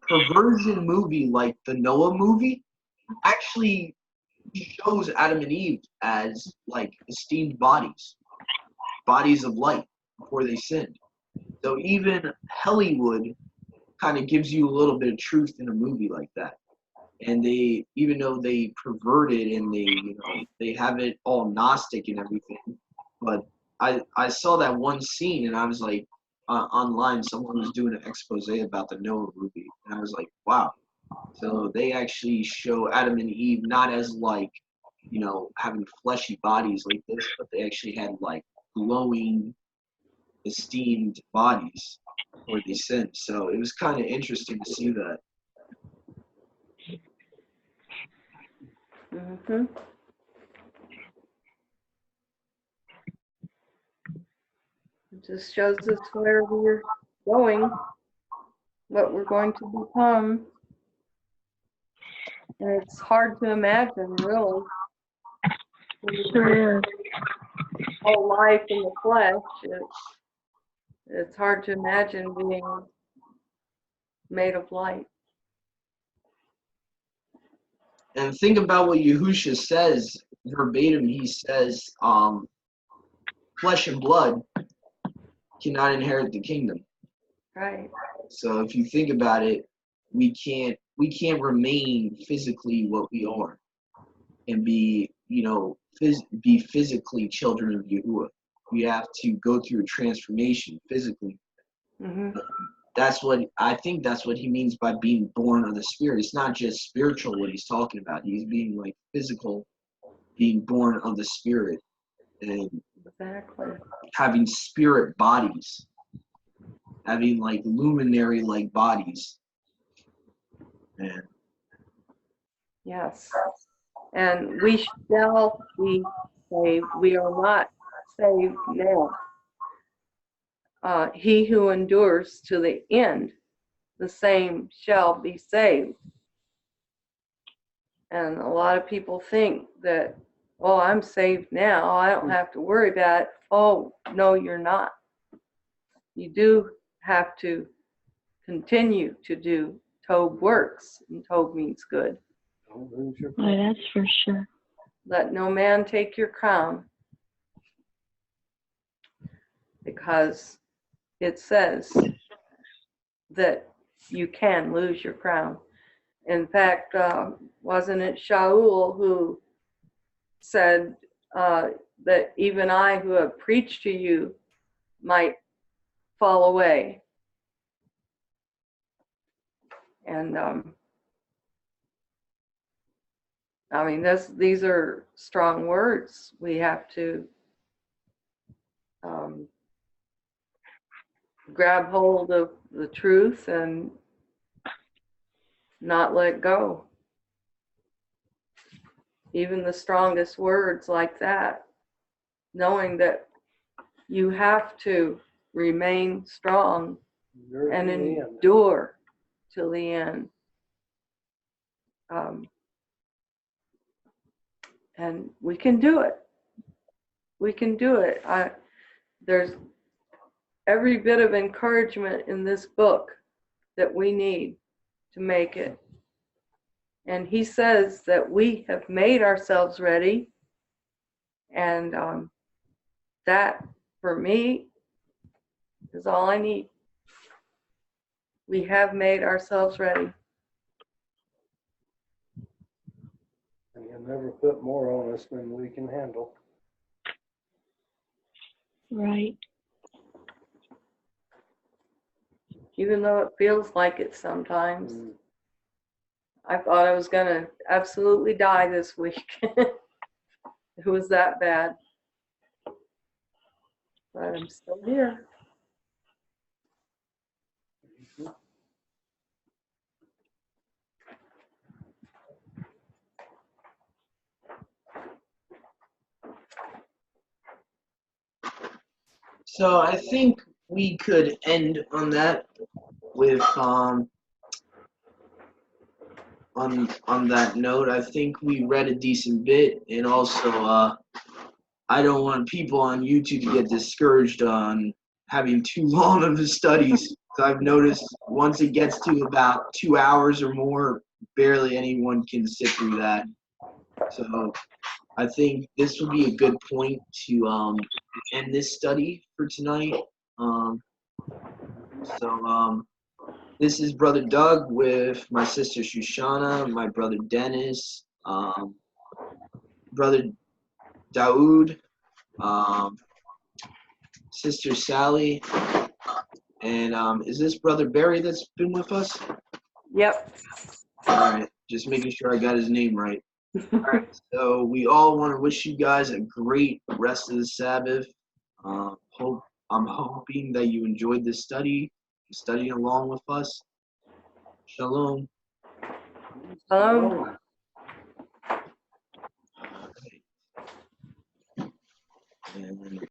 perversion movie like the Noah movie actually shows Adam and Eve as like esteemed bodies of light before they sinned. So even Hollywood kind of gives you a little bit of truth in a movie like that. And they, even though they pervert it and they have it all Gnostic and everything, but I saw that one scene and I was like, online, someone was doing an expose about the Noah movie, and I was like, wow. So they actually show Adam and Eve not as like, having fleshy bodies like this, but they actually had like glowing, esteemed bodies before they sinned. So it was kind of interesting to see that. Mm-hmm. It just shows us where we're going, what we're going to become. And it's hard to imagine, really. Sure is. Whole life in the flesh, it's hard to imagine being made of light. And think about what Yahusha says verbatim. He says, flesh and blood cannot inherit the kingdom. Right. So if you think about it, we can't remain physically what we are and be physically children of Yahuwah. We have to go through a transformation physically. Mm-hmm. That's what he means by being born of the Spirit. It's not just spiritual what he's talking about. He's being like physical, being born of the Spirit, and Exactly. having spirit bodies, having like luminary like bodies. And Yes. And we shall be saved. We are not saved now. He who endures to the end, the same shall be saved. And a lot of people think that, oh, I'm saved now, I don't have to worry about it. Oh, no, you're not. You do have to continue to do Tob works, and Tob means good. Don't lose your Why, that's for sure. Let no man take your crown, because it says that you can lose your crown. In fact, wasn't it Shaul who said that even I who have preached to you might fall away? And I mean, these are strong words. We have to grab hold of the truth and not let go. Even the strongest words like that, knowing that you have to remain strong and endure till the end. And we can do it. We can do it. There's every bit of encouragement in this book that we need to make it. And he says that we have made ourselves ready. And that, for me, is all I need. We have made ourselves ready. And you'll never put more on us than we can handle. Right. Even though it feels like it sometimes. I thought I was going to absolutely die this week. It was that bad. But I'm still here. so I think we could end on that with on that note. I think we read a decent bit, and also I don't want people on YouTube to get discouraged on having too long of the studies. So I've noticed once it gets to about 2 hours or more, barely anyone can sit through that. So I think this will be a good point to end this study for tonight. This is Brother Doug with my sister Shoshana, my brother Dennis, Brother Daoud, Sister Sally, and is this Brother Barry that's been with us? Yep. All right, just making sure I got his name right. All right, so we all want to wish you guys a great rest of the Sabbath. I'm hoping that you enjoyed this study, studying along with us. Shalom. Um, And